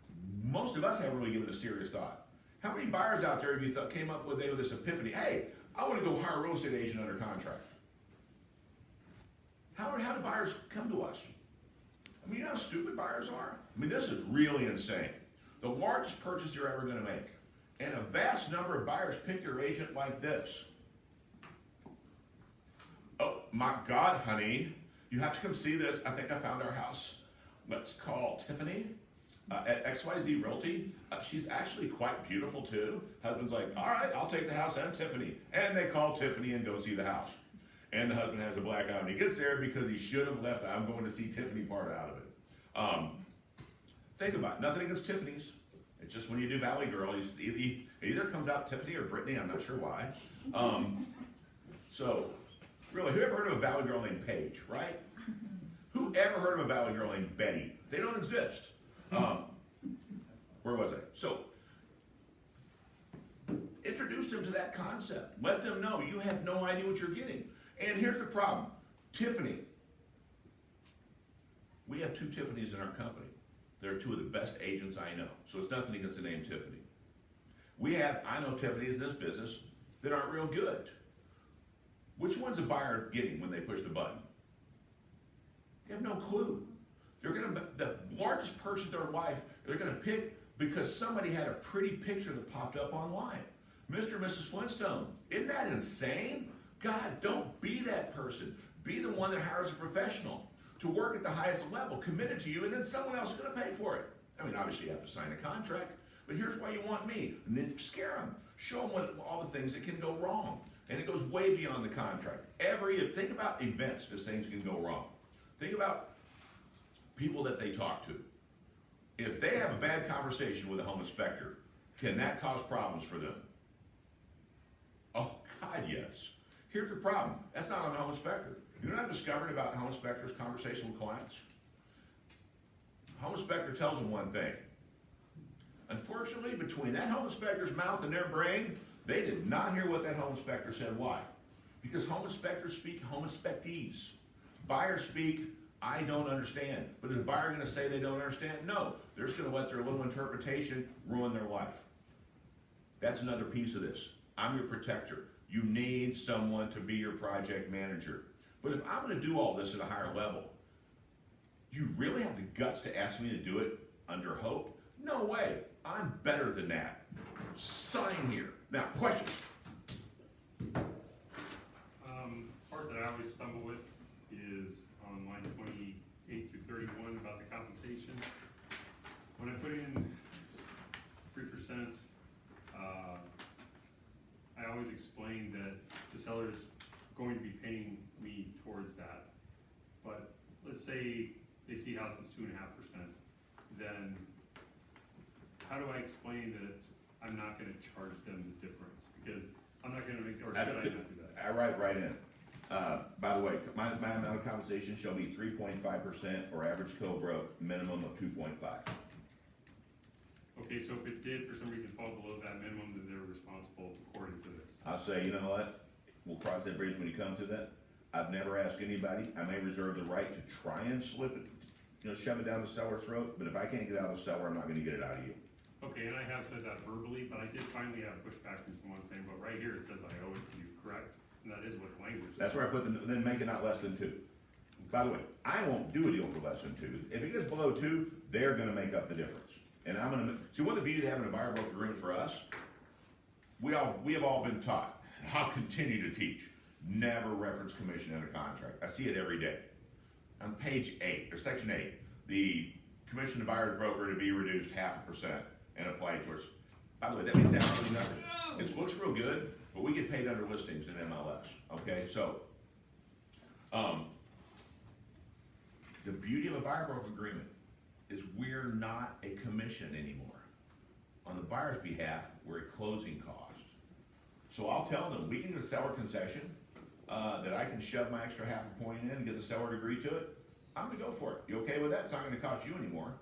Most of us haven't really given a serious thought. How many buyers out there have you came up with this epiphany? Hey, I want to go hire a real estate agent under contract. How do buyers come to us? I mean, you know how stupid buyers are? I mean, this is really insane. The largest purchase you're ever going to make. And a vast number of buyers pick their agent like this. Oh, my God, honey. You have to come see this. I think I found our house. Let's call Tiffany at XYZ Realty. She's actually quite beautiful, too. Husband's like, all right, I'll take the house and Tiffany. And they call Tiffany and go see the house. And the husband has a black eye when he gets there because he should have left I'm going to see Tiffany part out of it. Think about it. Nothing against Tiffany's. It's just when you do Valley Girl, you see, it either comes out Tiffany or Brittany. I'm not sure why. So, really, who ever heard of a valley girl named Paige, right? Who ever heard of a valley girl named Betty? They don't exist. Where was I? So, introduce them to that concept. Let them know you have no idea what you're getting. And here's the problem. Tiffany. We have 2 Tiffany's in our company. They're 2 of the best agents I know. So it's nothing against the name Tiffany. I know Tiffany's in this business that aren't real good. Which one's a buyer getting when they push the button? You have no clue. The largest purse of their life, they're gonna pick because somebody had a pretty picture that popped up online. Mr. and Mrs. Flintstone, isn't that insane? God, don't be that person. Be the one that hires a professional to work at the highest level, committed to you, and then someone else is gonna pay for it. I mean, obviously you have to sign a contract, but here's why you want me. And then scare them. Show them all the things that can go wrong. And it goes way beyond the contract. Think about events as things can go wrong. Think about people that they talk to. If they have a bad conversation with a home inspector, can that cause problems for them? Oh, God, yes. Here's the problem. That's not on the home inspector. You know what I've discovered about home inspectors' conversation with clients? Home inspector tells them one thing. Unfortunately, between that home inspector's mouth and their brain, they did not hear what that home inspector said. Why? Because home inspectors speak home inspectees. Buyers speak, I don't understand. But is a buyer going to say they don't understand? No. They're just going to let their little interpretation ruin their life. That's another piece of this. I'm your protector. You need someone to be your project manager. But if I'm going to do all this at a higher level, you really have the guts to ask me to do it under hope? No way. I'm better than that. Sign here. Now, questions? Part that I always stumble with is on line 28 through 31 about the compensation. When I put in 3%, I always explain that the seller's going to be paying me towards that. But let's say they see house that's 2.5%, then how do I explain that I'm not gonna charge them the difference? Because I'm not gonna make, or should I not do that? I write right in. By the way, my amount of compensation shall be 3.5% or average co-broke minimum of 2.5. Okay, so if it did for some reason fall below that minimum, then they're responsible according to this. I'll say, you know what? We'll cross that bridge when you come to that. I've never asked anybody. I may reserve the right to try and slip it, shove it down the seller's throat, but if I can't get it out of the seller, I'm not gonna get it out of you. Okay, and I have said that verbally, but I did finally have pushback from someone saying, but right here it says I owe it to you, correct? And that is what the language says. That's where I put then make it not less than 2. By the way, I won't do a deal for less than 2. If it gets below 2, they're gonna make up the difference. And I'm gonna, see, one of the beauty of having a buyer broker agreement for us, we have all been taught, and I'll continue to teach, never reference commission in a contract. I see it every day. On page 8, or section 8, the commission to buyer's broker to be reduced 0.5% and applied towards. By the way, that means absolutely nothing. It looks real good, but we get paid under listings in MLS, okay? So, the beauty of a buyer broker agreement is we're not a commission anymore. On the buyer's behalf, we're a closing cost. So I'll tell them, we can get a seller concession, that I can shove my extra 0.5 point in and get the seller to agree to it. I'm gonna go for it. You okay with that? It's not gonna cost you anymore.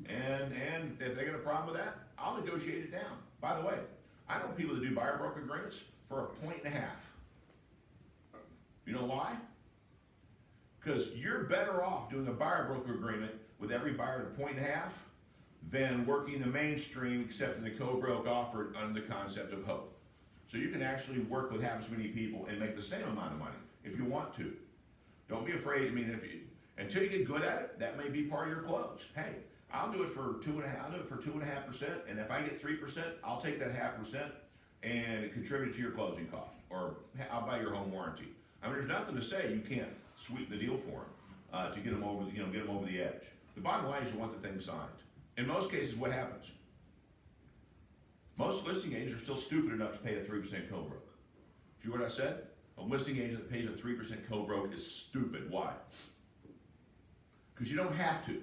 And if they got a problem with that, I'll negotiate it down. By the way, I know people that do buyer broker agreements for 1.5 points. You know why? Because you're better off doing a buyer broker agreement with every buyer at 1.5 points than working the mainstream accepting the co-broke offered under the concept of hope. So you can actually work with half as many people and make the same amount of money if you want to. Don't be afraid. I mean, until you get good at it, that may be part of your close. Hey, I'll do it for 2.5%. I'll do it for 2.5%, and if I get 3%, I'll take that 0.5% and contribute to your closing cost, or I'll buy your home warranty. I mean, there's nothing to say you can't sweeten the deal for them to get them over, get them over the edge. The bottom line is you want the thing signed. In most cases, what happens? Most listing agents are still stupid enough to pay a 3% co-broke. See what I said? A listing agent that pays a 3% co-broke is stupid. Why? Because you don't have to.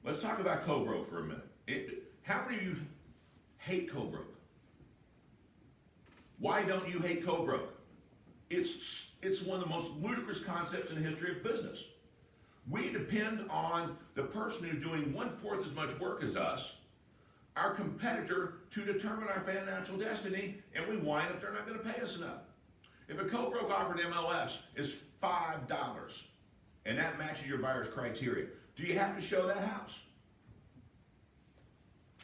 Let's talk about co-broke for a minute. How many of you hate co-broke? Why don't you hate co-broke? It's one of the most ludicrous concepts in the history of business. We depend on the person who's doing 1/4 as much work as us, our competitor, to determine our financial destiny, and we whine if they're not going to pay us enough. If a co-broke offered MLS is $5, and that matches your buyer's criteria, do you have to show that house?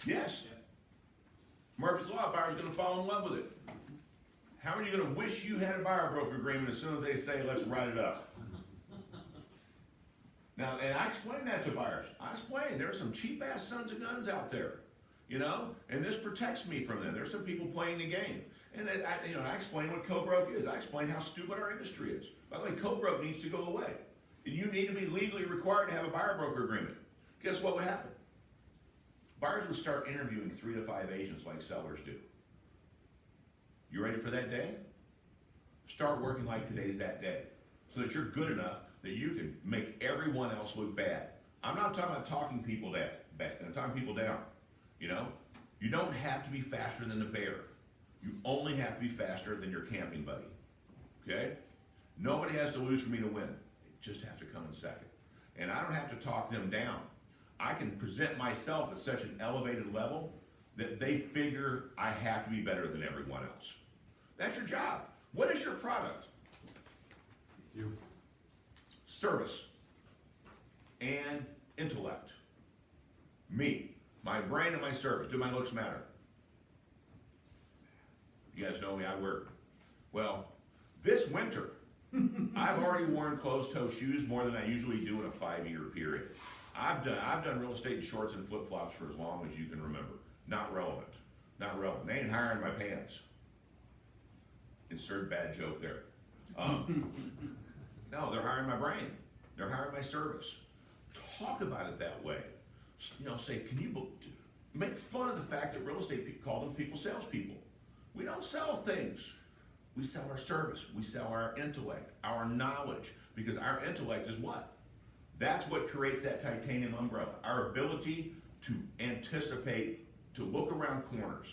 Yes. Murphy's Law, a buyer's going to fall in love with it. How many are you going to wish you had a buyer broker agreement as soon as they say, let's write it up? Now, and I explain that to buyers. I explain there's some cheap ass sons of guns out there, you know, and this protects me from them. There's some people playing the game. And I explain what co-broke is. I explain how stupid our industry is. By the way, co-broke needs to go away. And you need to be legally required to have a buyer broker agreement. Guess what would happen? Buyers would start interviewing 3 to 5 agents like sellers do. You ready for that day? Start working like today's that day, so that you're good enough that you can make everyone else look bad. I'm not talking about talking people down. I'm talking people down. You know, you don't have to be faster than the bear. You only have to be faster than your camping buddy. Okay? Nobody has to lose for me to win. They just have to come in second. And I don't have to talk them down. I can present myself at such an elevated level that they figure I have to be better than everyone else. That's your job. What is your product? You. Service and intellect. Me, my brain and my service. Do my looks matter? You guys know me, I work. Well, this winter, I've already worn closed-toe shoes more than I usually do in a 5-year period. I've done real estate in shorts and flip-flops for as long as you can remember. Not relevant. Not relevant. They ain't hiring my pants. Insert bad joke there. No, they're hiring my brain. They're hiring my service. Talk about it that way. You know, say, can you make fun of the fact that real estate people call them people salespeople? We don't sell things. We sell our service. We sell our intellect, our knowledge, because our intellect is what? That's what creates that titanium umbrella. Our ability to anticipate, to look around corners.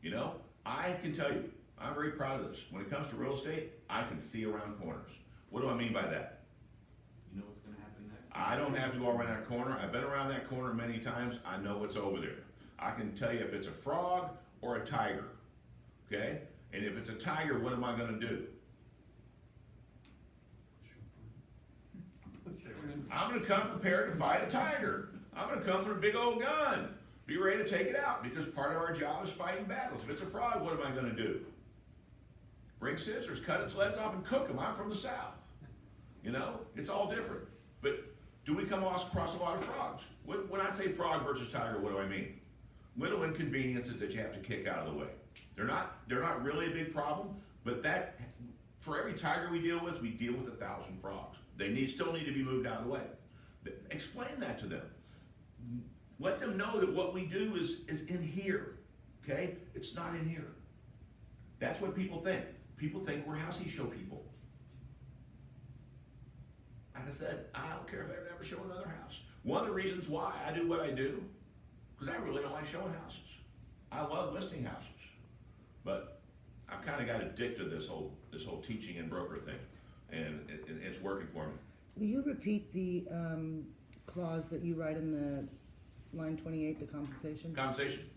You know, I can tell you, I'm very proud of this. When it comes to real estate, I can see around corners. What do I mean by that? You know what's gonna happen next? I don't have to go around that corner. I've been around that corner many times. I know what's over there. I can tell you if it's a frog or a tiger. Okay? And if it's a tiger, what am I going to do? I'm going to come prepared to fight a tiger. I'm going to come with a big old gun. Be ready to take it out, because part of our job is fighting battles. If it's a frog, what am I going to do? Bring scissors, cut its legs off, and cook them. I'm from the South. You know, it's all different. But do we come across a lot of frogs? When I say frog versus tiger, what do I mean? Little inconveniences that you have to kick out of the way. They're not really a big problem, but that, for every tiger we deal with 1,000 frogs. They still need to be moved out of the way. Explain that to them. Let them know that what we do is in here, okay? It's not in here. That's what people think. People think we're housey show people. Like I said, I don't care if I ever show another house. One of the reasons why I do what I do, because I really don't like showing houses. I love listing houses. But I've kind of got addicted to this whole teaching and broker thing, and it's working for me. Will you repeat the clause that you write in the line 28, the compensation? Compensation?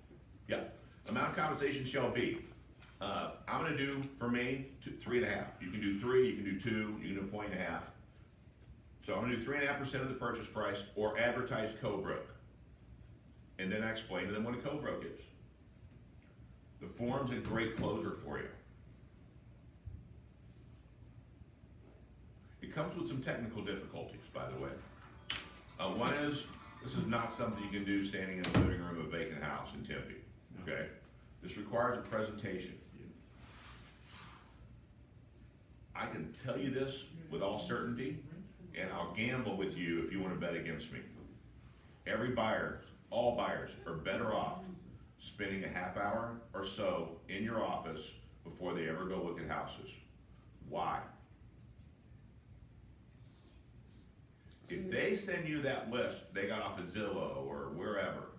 Yeah. Amount of compensation shall be. I'm going to do, for me, 3.5. You can do 3, you can do 2, you can do 1.5. So I'm going to do 3.5% of the purchase price or advertised co-broke. And then I explain to them what a co-broke is. The form's a great closer for you. It comes with some technical difficulties, by the way. One is, this is not something you can do standing in the living room of a vacant house in Tempe, okay? This requires a presentation. I can tell you this with all certainty, and I'll gamble with you if you want to bet against me. Every buyer, all buyers, are better off spending a half hour or so in your office before they ever go look at houses. Why? If they send you that list they got off of Zillow or wherever,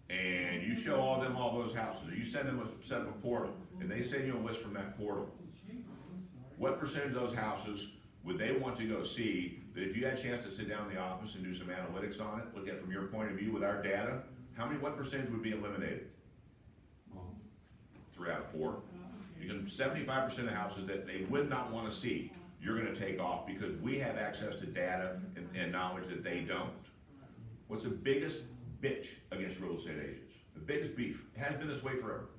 and you show them all those houses, or you send them a portal, and they send you a list from that portal, What percentage of those houses would they want to go see, that if you had a chance to sit down in the office and do some analytics on it, look at it from your point of view with our data, what percentage would be eliminated? 3 out of 4. You can, 75% of houses that they would not wanna see, you're gonna take off because we have access to data and knowledge that they don't. What's the biggest bitch against real estate agents? The biggest beef, it has been this way forever.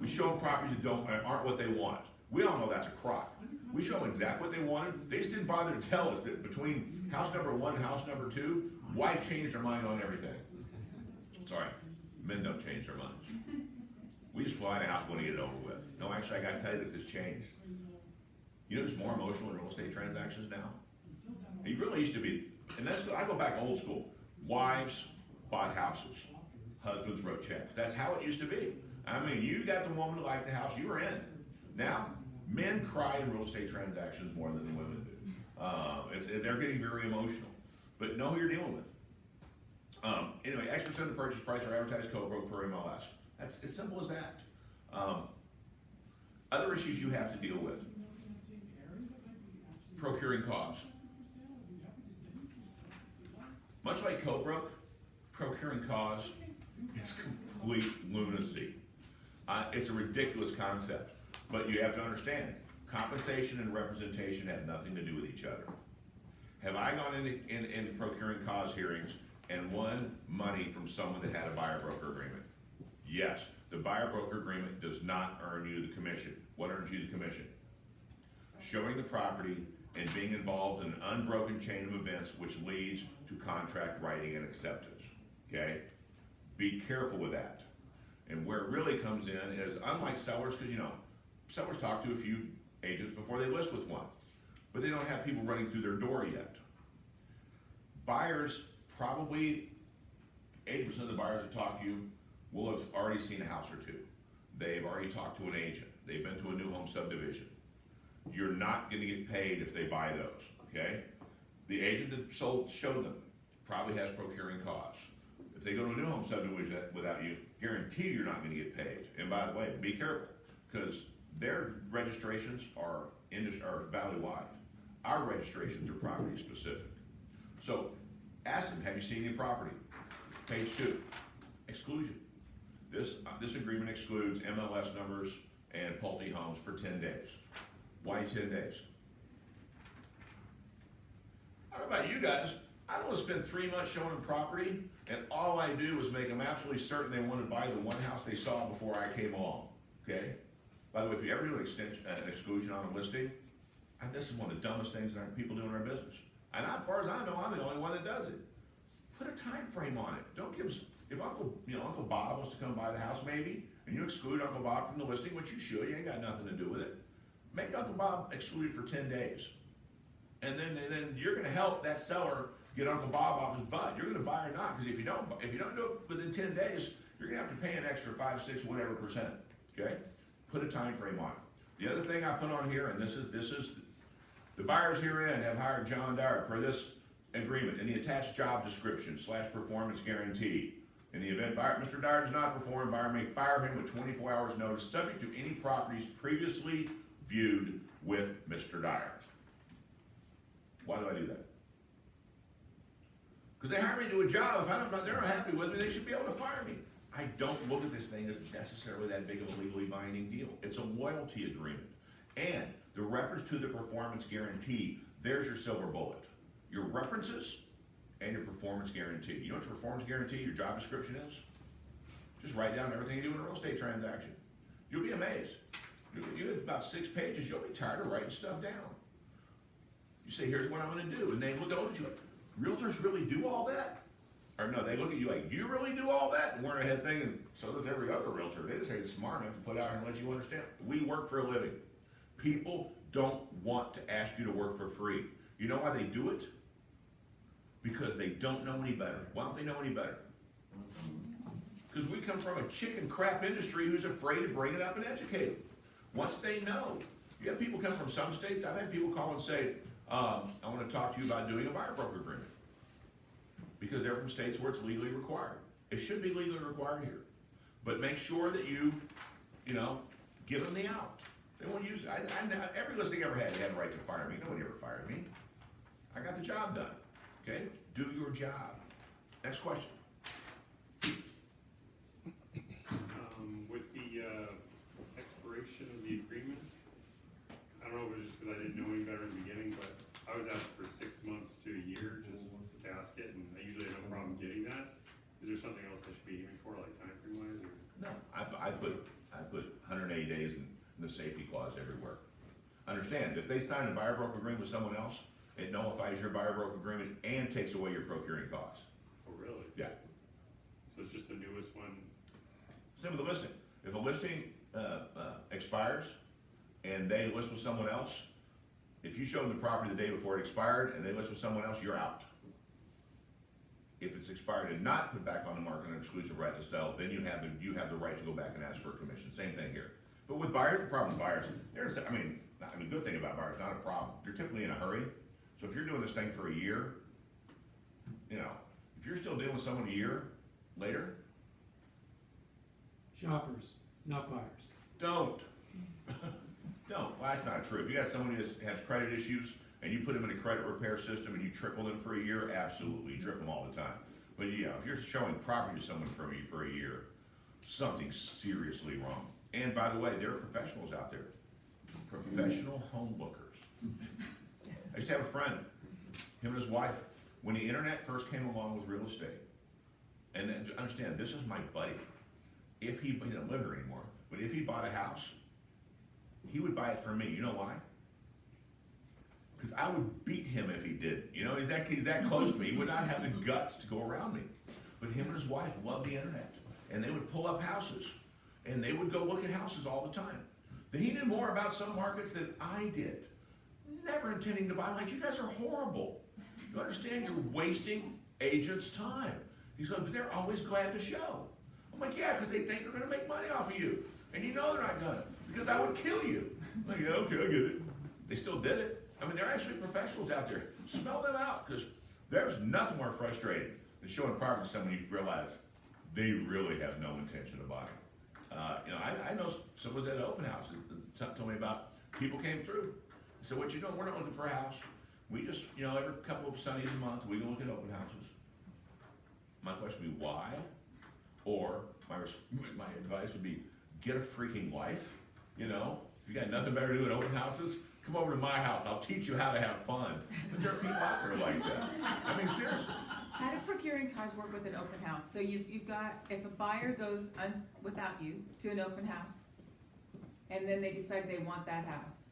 We show them properties that aren't what they want. We all know that's a crock. We show them exactly what they wanted. They just didn't bother to tell us that between house number 1 and house number 2, wife changed her mind on everything. Sorry, men don't change their minds. We just fly in a house and want to get it over with. No, actually, I gotta tell you, this has changed. You know who's more emotional in real estate transactions now? It really used to be, and I go back old school. Wives bought houses. Husbands wrote checks. That's how it used to be. I mean, you got the woman who liked the house, you were in. Now, men cry in real estate transactions more than the women do. They're getting very emotional. But know who you're dealing with. Anyway, X% of the purchase price are advertised co-broke per MLS. That's as simple as that. Other issues you have to deal with. Procuring costs. Much like co-broke, procuring cause is complete lunacy. It's a ridiculous concept, but you have to understand, compensation and representation have nothing to do with each other. Have I gone in procuring cause hearings and won money from someone that had a buyer-broker agreement? Yes, the buyer-broker agreement does not earn you the commission. What earns you the commission? Showing the property and being involved in an unbroken chain of events which leads to contract writing and acceptance, okay? Be careful with that. And where it really comes in is, unlike sellers, because sellers talk to a few agents before they list with one, but they don't have people running through their door yet. Buyers, probably 80% of the buyers that talk to you will have already seen a house or two. They've already talked to an agent. They've been to a new home subdivision. You're not gonna get paid if they buy those, okay? The agent that showed them probably has procuring costs. If they go to a new home subdivision without you, guarantee you're not gonna get paid. And by the way, be careful, because their registrations are valley-wide. Our registrations are property specific. So ask them, have you seen any property? Page 2, exclusion. This agreement excludes MLS numbers and Pulte homes for 10 days. Why 10 days? I don't know about you guys, I don't want to spend 3 months showing them property, and all I do is make them absolutely certain they want to buy the one house they saw before I came along, okay? By the way, if you ever do an exclusion on a listing, this is one of the dumbest things that people do in our business. And as far as I know, I'm the only one that does it. Put a time frame on it. Don't give, if Uncle Bob wants to come buy the house maybe, and you exclude Uncle Bob from the listing, which you should, you ain't got nothing to do with it. Make Uncle Bob excluded for 10 days. And then you're gonna help that seller get Uncle Bob off his butt. You're gonna buy or not, because if you don't do it within 10 days, you're gonna have to pay an extra 5, 6, whatever %, okay? Put a time frame on it. The other thing I put on here, and this is the buyers herein have hired John Dyer per this agreement in the attached job description / performance guarantee. In the event Mr. Dyer does not perform, buyer may fire him with 24 hours notice, subject to any properties previously viewed with Mr. Dyer. Why do I do that? Because they hire me to do a job. If they're not happy with me, they should be able to fire me. I don't look at this thing as necessarily that big of a legally binding deal. It's a loyalty agreement. And the reference to the performance guarantee, there's your silver bullet. Your references and your performance guarantee. You know what your performance guarantee, your job description is? Just write down everything you do in a real estate transaction. You'll be amazed. You have about 6 pages, you'll be tired of writing stuff down. You say, here's what I'm gonna do, and they look at you like, realtors really do all that? Or no, they look at you like, you really do all that? And we're ahead thing, and so does every other realtor. They just ain't smart enough to put out here and let you understand. We work for a living. People don't want to ask you to work for free. You know why they do it? Because they don't know any better. Why don't they know any better? Because we come from a chicken crap industry who's afraid to bring it up and educate them. Once they know, you have people come from some states. I've had people call and say, I want to talk to you about doing a buyer broker agreement. Because they're from states where it's legally required. It should be legally required here. But make sure that you give them the out. They won't use it. Every listing I ever had, they had the right to fire me. Nobody ever fired me. I got the job done, okay? Do your job. Next question. With the, expiration of the agreement, I don't know if it was just because I didn't know any better in the beginning, but I was asked for 6 months to a year just to ask it, and I usually have no problem getting that. Is there something else I should be aiming for, like time frame wise, or? No, I put 180 days in the safety clause everywhere. Understand, if they sign a buyer broker agreement with someone else, it nullifies your buyer broker agreement and takes away your procuring costs. Oh, really? Yeah. So it's just the newest one? Same with the listing. If a listing expires and they list with someone else, if you show them the property the day before it expired and they list with someone else, you're out. If it's expired and not put back on the market an exclusive right to sell, then you have the right to go back and ask for a commission. Same thing here. But with buyers, the problem with buyers, good thing about buyers, not a problem. They're typically in a hurry. So if you're doing this thing for a year, you know, if you're still dealing with someone a year later, Shoppers, not buyers. don't. Don't. Well, that's not true. If you got someone who has credit issues and you put them in a credit repair system and you triple them for a year, absolutely, you trip them all the time. But yeah, if you're showing property to someone for a year, something's seriously wrong. And by the way, there are professionals out there, professional home lookers. I used to have a friend, him and his wife, when the internet first came along with real estate, and then to understand, this is my buddy. If he doesn't live here anymore, but if he bought a house, he would buy it for me. You know why? Because I would beat him if he did. You know, he's that close to me. He would not have the guts to go around me. But him and his wife loved the internet, and they would pull up houses, and they would go look at houses all the time. Then he knew more about some markets than I did. Never intending to buy. Like, you guys are horrible. You understand? You're wasting agents' time. He's like, but they're always glad to show. I'm like, yeah, because they think they're going to make money off of you. And you know they're not going to, because I would kill you. I'm like, yeah, okay, I get it. They still did it. I mean, there are actually professionals out there. Smell them out, because there's nothing more frustrating than showing property to someone you realize they really have no intention of buying. I know someone was at an open house that told me about people came through. So what you doing? We're not looking for a house. We just, every couple of Sundays a month, we go look at open houses. My question would be why? Or my advice would be, get a freaking life. If you got nothing better to do at open houses, come over to my house. I'll teach you how to have fun. But there are people out there like that. I mean, seriously. How do procuring cars work with an open house? So you've got, if a buyer goes without you to an open house, and then they decide they want that house,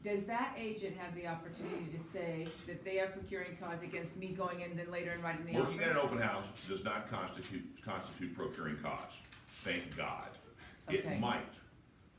does that agent have the opportunity to say that they are procuring cars against me going in then later and writing the offer? Working at an open house does not constitute procuring cause. Thank God. Okay. It might.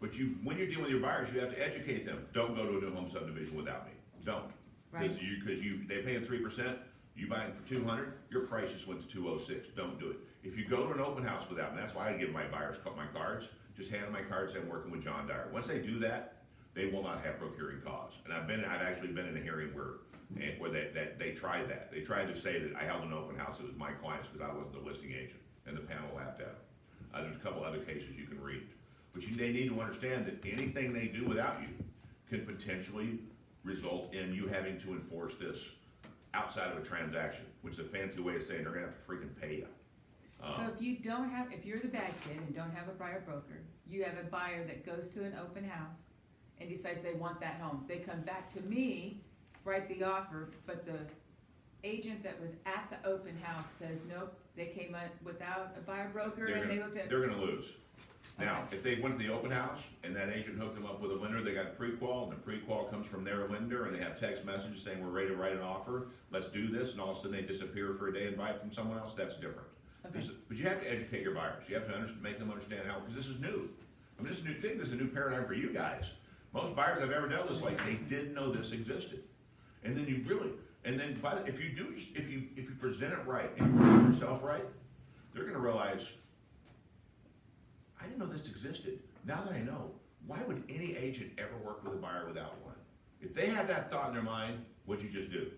But when you're dealing with your buyers, you have to educate them. Don't go to a new home subdivision without me. Don't. Right. Because they're paying 3%, you buy it for 200, your price just went to 206. Don't do it. If you go to an open house without me, that's why I give my buyers my cards. Just hand them my cards, say I'm working with John Dyer. Once they do that, they will not have procuring cause. And I've actually been in a hearing where they tried that. They tried to say that I held an open house, it was my clients because I wasn't the listing agent, and the panel laughed at it. There's a couple other cases you can read. But they need to understand that anything they do without you can potentially result in you having to enforce this outside of a transaction, which is a fancy way of saying they're gonna have to freaking pay you. So if you're the bad kid and don't have a buyer broker, you have a buyer that goes to an open house and decides they want that home. They come back to me, write the offer, but the agent that was at the open house says, nope, they came in without a buyer broker and they looked at. They're gonna lose. Now, Okay. if they went to the open house and that agent hooked them up with a lender, they got pre-qual, and the pre-qual comes from their lender, and they have text messages saying, we're ready to write an offer, let's do this, and all of a sudden they disappear for a day and buy it from someone else, that's different. Okay. But you have to educate your buyers. You have to make them understand how, because this is new. I mean, this is a new thing, this is a new paradigm for you guys. Most buyers I've ever dealt with, like, they didn't know this existed. And then if you present it right and you present yourself right, they're gonna realize, I didn't know this existed. Now that I know, why would any agent ever work with a buyer without one? If they have that thought in their mind, what'd you just do?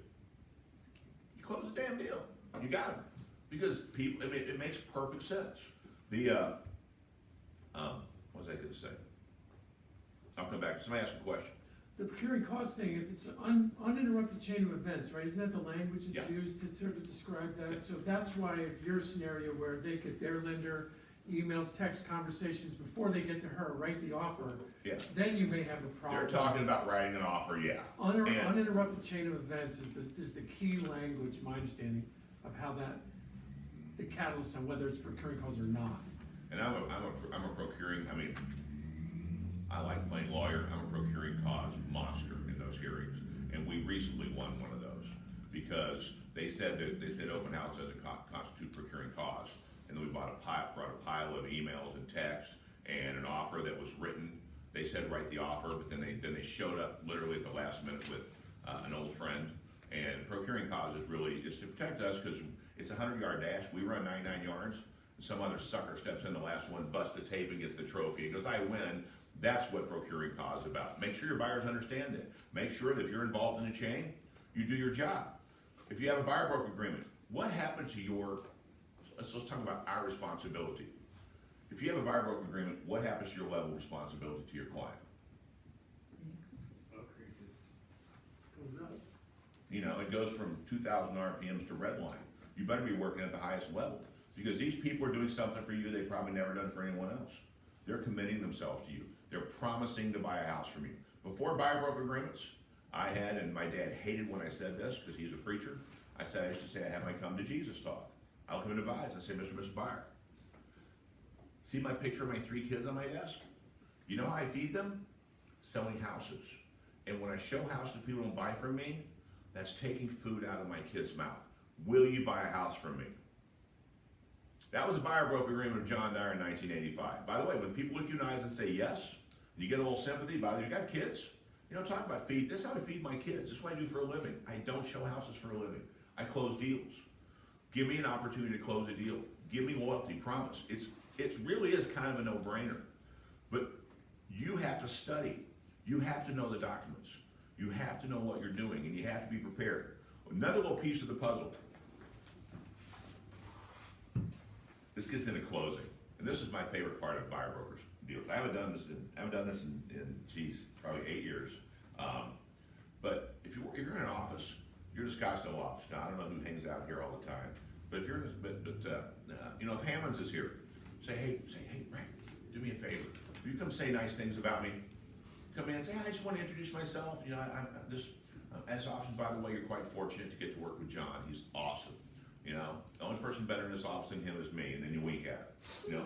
You close the damn deal. You got them. Because it makes perfect sense. What was I gonna say? I'll come back, somebody ask a question. The procuring cost thing, if it's uninterrupted chain of events, right, isn't that the language Yeah. that's used to sort of describe Yeah. that? So that's why if your scenario where they get their lender, emails, text conversations before they get to her, write the offer, Yeah, then you may have a problem. they're talking about writing an offer, yeah. And- Uninterrupted chain of events is the key language, my understanding, of how that, the catalyst on whether it's procuring costs or not. And I'm a procuring, I mean, I like playing lawyer, I'm a procuring cause monster in those hearings. And we recently won one of those, because they said open house doesn't constitute procuring cause. And then we brought a pile of emails and texts and an offer that was written. They said write the offer, but then they showed up literally at the last minute with an old friend. And procuring cause is really just to protect us, because it's a 100-yard dash, we run 99 yards. Some other sucker steps in the last one, busts the tape and gets the trophy, and goes, I win. That's what procuring cause is about. Make sure your buyers understand it. Make sure that if you're involved in a chain, you do your job. If you have a buyer broker agreement, what happens to your, let's talk about our responsibility. If you have a buyer broker agreement, what happens to your level of responsibility to your client? Goes up. You know, it goes from 2,000 RPMs to red line. You better be working at the highest level, because these people are doing something for you they've probably never done for anyone else. They're committing themselves to you. They're promising to buy a house from you. Before buyer broker agreements, I had, and my dad hated when I said this because he's a preacher, I used to say I have my come to Jesus talk. I'll come and advise. I say, Mr. and Mrs. Buyer, see my picture of my 3 kids on my desk? You know how I feed them? Selling houses. And when I show houses people don't buy from me, that's taking food out of my kid's mouth. Will you buy a house from me? That was a buyer broker agreement of John Dyer in 1985. By the way, when people look you in the eyes and say yes, you get a little sympathy. By the way, you got kids? You know, talk about feed. This is how I feed my kids. This is what I do for a living. I don't show houses for a living. I close deals. Give me an opportunity to close a deal. Give me loyalty, promise. It really is kind of a no-brainer. But you have to study. You have to know the documents. You have to know what you're doing, and you have to be prepared. Another little piece of the puzzle. This gets into closing, and this is my favorite part of buyer brokers deals. I haven't done this in geez, probably 8 years. But if you're in an office, you're in a Scottsdale office. Now I don't know who hangs out here all the time, but if you're in you know, if Hammonds is here, say hey, Ray, do me a favor. Will you come say nice things about me? Come in and say, I just want to introduce myself. You know, I'm this. As often, by the way, you're quite fortunate to get to work with John. He's awesome. You know, the only person better in this office than him is me, and then you wink at it. You know,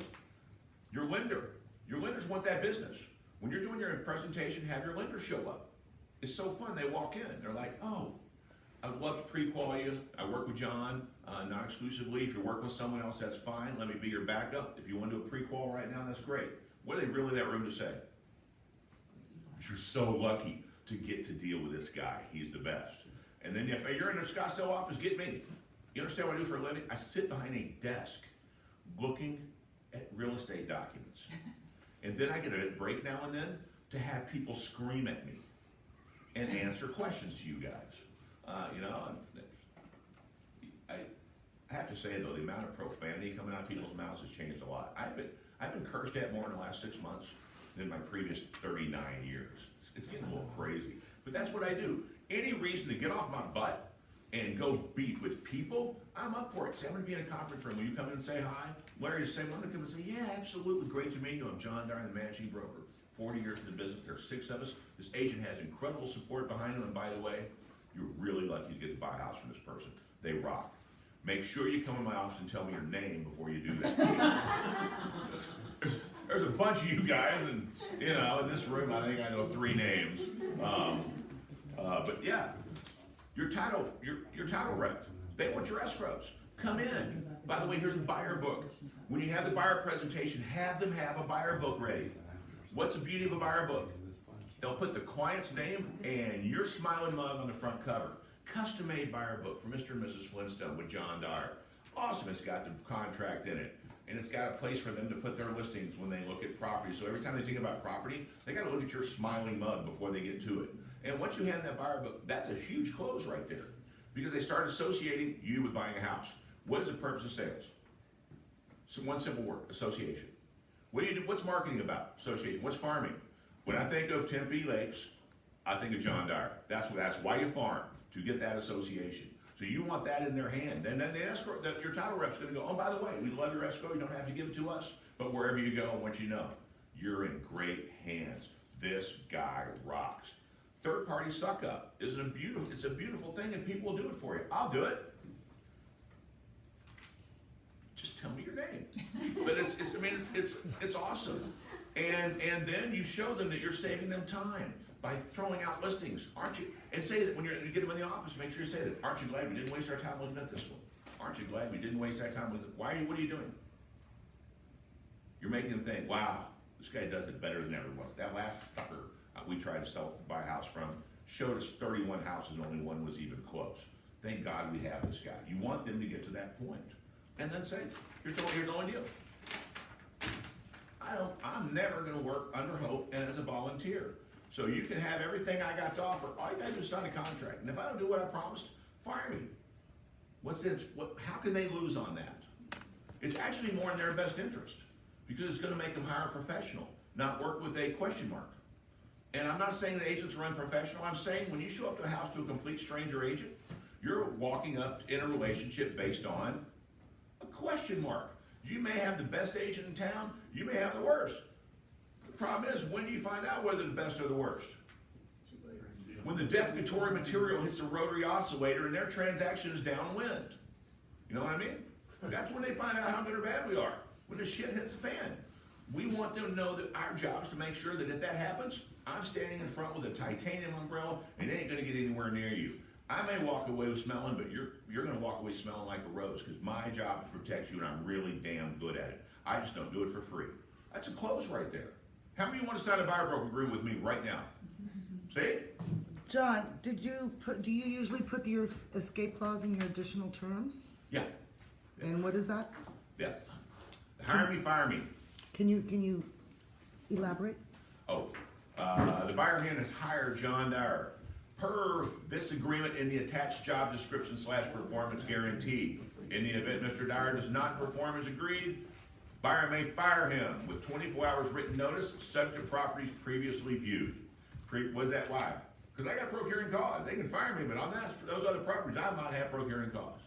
your lenders want that business. When you're doing your presentation, have your lender show up. It's so fun. They walk in. They're like, oh, I would love to pre-qual you. I work with John, not exclusively. If you're working with someone else, that's fine. Let me be your backup. If you want to do a pre-qual right now, that's great. What are they really in that room to say? You're so lucky to get to deal with this guy. He's the best. And then if you're in the Scottsdale office, get me. You understand what I do for a living? I sit behind a desk looking at real estate documents. And then I get a break now and then to have people scream at me and answer questions to you guys. You know, I have to say though, the amount of profanity coming out of people's mouths has changed a lot. I've been cursed at more in the last 6 months than my previous 39 years. It's getting a little crazy, but that's what I do. Any reason to get off my butt and go beat with people, I'm up for it. Say, I'm gonna be in a conference room. Will you come in and say hi? Larry is saying, I'm gonna come and say, yeah, absolutely, great to meet you. I'm John Dyer, the managing broker. 40 years in the business, there are 6 of us. This agent has incredible support behind him, and by the way, you're really lucky to get to buy a house from this person. They rock. Make sure you come in my office and tell me your name before you do that. There's a bunch of you guys, and you know, in this room, I think I know 3 names. But yeah, your title rep, they want your escrows. Come in. By the way, here's a buyer book. When you have the buyer presentation, have them have a buyer book ready. What's the beauty of a buyer book? They'll put the client's name and your smiling mug on the front cover. Custom-made buyer book for Mr. and Mrs. Flintstone with John Dyer. Awesome, it's got the contract in it. And it's got a place for them to put their listings when they look at property. So every time they think about property, they gotta look at your smiling mug before they get to it. And once you hand that buyer book, that's a huge close right there. Because they start associating you with buying a house. What is the purpose of sales? So one simple word, association. What do you do? What's marketing about? Association. What's farming? When I think of Tempe Lakes, I think of John Dyer. That's why you farm, to get that association. So you want that in their hand. And then the escrow, your title rep's gonna go, oh, by the way, we love your escrow, you don't have to give it to us, but wherever you go, I want you to know, you're in great hands. This guy rocks. Third party suck up it's a beautiful thing, and people will do it for you. I'll do it. Just tell me your name. But it's awesome. And then you show them that you're saving them time by throwing out listings, aren't you? And say that when you get them in the office, make sure you say that. Aren't you glad we didn't waste our time looking at this one? Aren't you glad we didn't waste our time looking what are you doing? You're making them think, wow, this guy does it better than everyone else. That last sucker we tried to buy a house from showed us 31 houses and only one was even close. Thank God we have this guy. You want them to get to that point. And then say, here's the only deal. I'm never gonna work under hope and as a volunteer. So you can have everything I got to offer. All you gotta do is sign a contract. And if I don't do what I promised, fire me. How can they lose on that? It's actually more in their best interest because it's gonna make them hire a professional, not work with a question mark. And I'm not saying that agents are unprofessional. I'm saying when you show up to a house to a complete stranger agent, you're walking up in a relationship based on a question mark. You may have the best agent in town, you may have the worst. The problem is, when do you find out whether the best or the worst? When the defecatory material hits a rotary oscillator and their transaction is downwind. You know what I mean? That's when they find out how good or bad we are. When the shit hits the fan. We want them to know that our job is to make sure that if that happens, I'm standing in front with a titanium umbrella and it ain't gonna get anywhere near you. I may walk away smelling, but you're gonna walk away smelling like a rose because my job is to protect you and I'm really damn good at it. I just don't do it for free. That's a close right there. How many of you want to sign a buyer broker agreement with me right now? See? John, do you usually put your escape clause in your additional terms? Yeah. And what is that? Yeah. Hire me, fire me. Can you elaborate? Oh, the buyer hand has hired John Dyer. Per this agreement in the attached job description / performance guarantee. In the event Mr. Dyer does not perform as agreed, buyer may fire him with 24 hours written notice, subject to properties previously viewed. Was that why? Because I got procuring cause. They can fire me, but on those other properties, I might have procuring cause.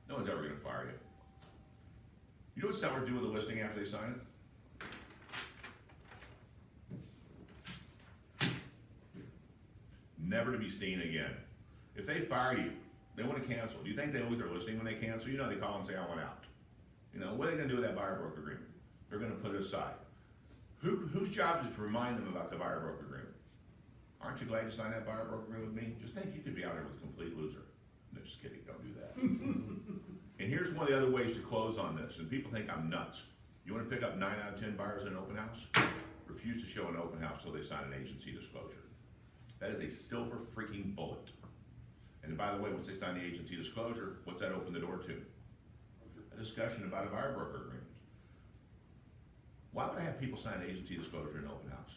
No one's ever gonna fire you. You know what sellers do with a listing after they sign it? Never to be seen again. If they fire you, they want to cancel. Do you think they lose their listing when they cancel? You know they call and say, I want out. You know, what are they gonna do with that buyer broker agreement? They're gonna put it aside. Whose job is it to remind them about the buyer broker agreement? Aren't you glad you signed that buyer broker agreement with me? Just think you could be out there with a complete loser. No, just kidding, don't do that. And here's one of the other ways to close on this, and people think I'm nuts. You wanna pick up 9 out of 10 buyers in an open house? Refuse to show an open house till they sign an agency disclosure. That is a silver freaking bullet. And by the way, once they sign the agency disclosure, what's that open the door to? A discussion about a buyer broker agreement. Why would I have people sign an agency disclosure in an open house?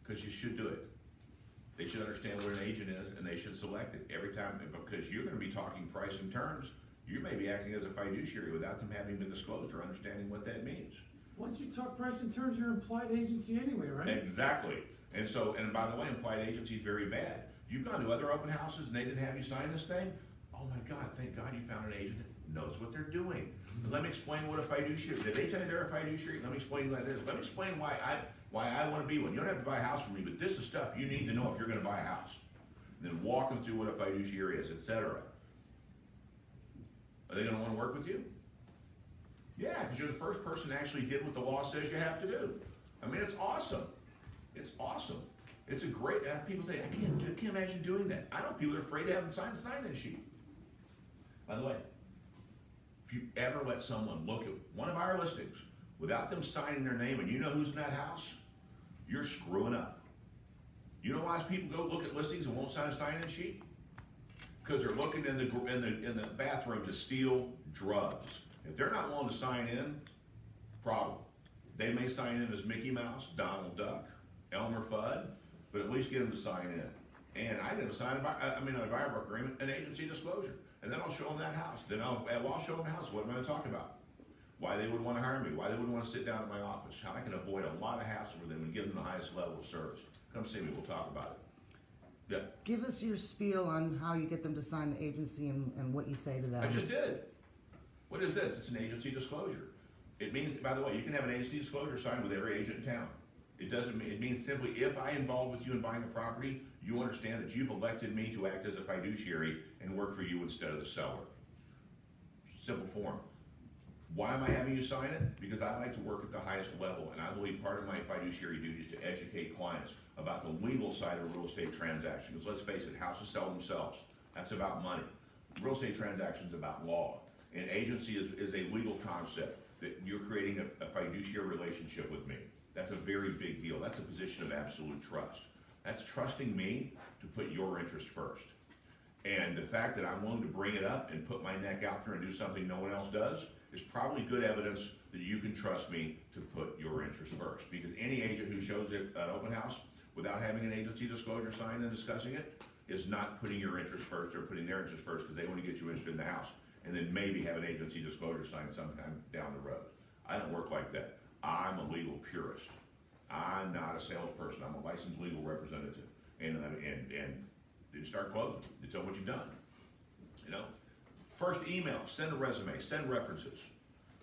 Because you should do it. They should understand what an agent is and they should select it every time, because you're gonna be talking price and terms. You may be acting as a fiduciary without them having been disclosed or understanding what that means. Once you talk price and terms, you're implied agency anyway, right? Exactly. And by the way, implied agency is very bad. You've gone to other open houses and they didn't have you sign this thing? Oh my God, thank God you found an agent that knows what they're doing. And let me explain what a fiduciary, did they tell you they're a fiduciary? Let me explain what that is. Let me explain why I wanna be one. You don't have to buy a house from me, but this is stuff you need to know if you're gonna buy a house. And then walk them through what a fiduciary is, etc. Are they gonna wanna work with you? Yeah, because you're the first person that actually did what the law says you have to do. I mean, it's awesome. It's awesome. It's a great, people say, I can't imagine doing that. I know people are afraid to have them sign a sign-in sheet. By the way, if you ever let someone look at one of our listings without them signing their name and you know who's in that house, you're screwing up. You know why people go look at listings and won't sign a sign-in sheet? Because they're looking in the bathroom to steal drugs. If they're not willing to sign in, problem. They may sign in as Mickey Mouse, Donald Duck, Elmer Fudd, but at least get them to sign in. And I get them to sign a buyer broker agreement, an agency disclosure. And then I'll show them that house. Then I'll show them the house. What am I gonna talk about? why they would wanna hire me, why they would wanna sit down in my office, how I can avoid a lot of hassle with them and give them the highest level of service. Come see me, we'll talk about it. Yeah, Give us your spiel on how you get them to sign the agency and what you say to them. I just did. What is this? It's an agency disclosure. It means, by the way, you can have an agency disclosure signed with every agent in town. It doesn't mean, it means simply if I involve with you in buying a property, you understand that you've elected me to act as a fiduciary and work for you instead of the seller. Simple form. Why am I having you sign it? Because I like to work at the highest level, and I believe part of my fiduciary duty is to educate clients about the legal side of a real estate transaction. Because let's face it, houses sell themselves. That's about money. Real estate transactions about law. And agency is a legal concept that you're creating a fiduciary relationship with me. That's a very big deal. That's a position of absolute trust. That's trusting me to put your interest first. And the fact that I'm willing to bring it up and put my neck out there and do something no one else does is probably good evidence that you can trust me to put your interest first. Because any agent who shows at an open house without having an agency disclosure signed and discussing it is not putting your interest first, or putting their interest first because they want to get you interested in the house and then maybe have an agency disclosure signed sometime down the road. I don't work like that. I'm a legal purist. I'm not a salesperson. I'm a licensed legal representative. And you start closing. You tell them what you've done. You know? First email, send a resume, send references.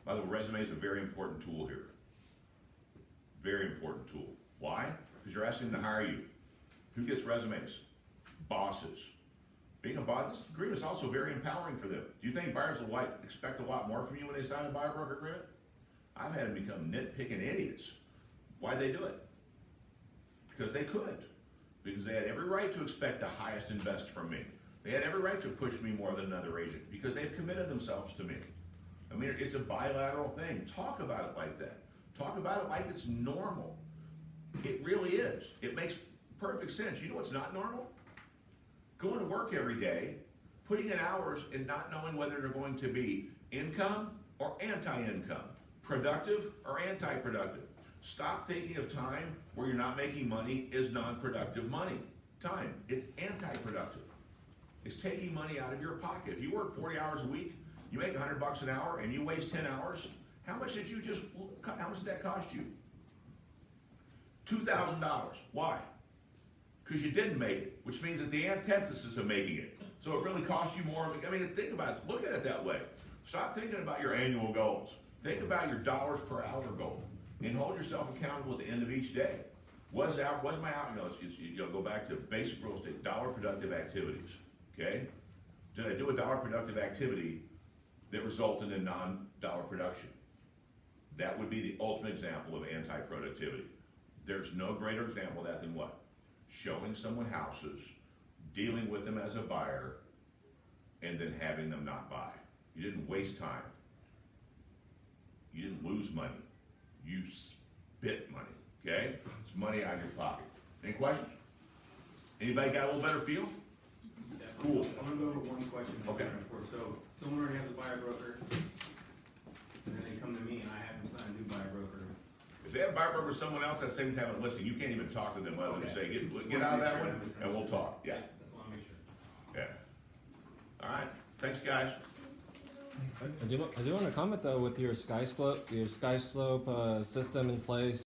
By the way, resume is a very important tool here. Very important tool. Why? Because you're asking them to hire you. Who gets resumes? Bosses. Being a boss, this agreement is also very empowering for them. Do you think buyers will expect a lot more from you when they sign a buyer broker agreement? I've had them become nitpicking idiots. Why'd they do it? Because they could. Because they had every right to expect the highest and best from me. They had every right to push me more than another agent because they've committed themselves to me. I mean, it's a bilateral thing. Talk about it like that. Talk about it like it's normal. It really is. It makes perfect sense. You know what's not normal? Going to work every day, putting in hours and not knowing whether they're going to be income or anti-income, productive or anti-productive. Stop thinking of time where you're not making money is non-productive money. Time, it's anti-productive. It's taking money out of your pocket. If you work 40 hours a week, you make $100 an hour and you waste 10 hours, how much did that cost you? $2,000. Why? Because you didn't make it, which means it's the antithesis of making it. So it really cost you more. I mean, think about it. Look at it that way. Stop thinking about your annual goals. Think about your dollars per hour goal and hold yourself accountable at the end of each day. What's my out? Go back to basic real estate, dollar productive activities. Okay? Did I do a dollar productive activity that resulted in non-dollar production? That would be the ultimate example of anti-productivity. There's no greater example of that than what? Showing someone houses, dealing with them as a buyer, and then having them not buy. You didn't waste time. You didn't lose money. You spit money, okay? It's money out of your pocket. Any questions? Anybody got a little better feel? Cool. I'm gonna go over one question. Okay. So someone already has a buyer broker, and then they come to me and I have them sign a new buyer broker. If they have a buyer broker with someone else that same having a listing, you can't even talk to them other than say, get out of that one, and we'll talk. Yeah. That's what I make sure. Yeah. All right. Thanks, guys. I do want to comment though with your sky slope system in place.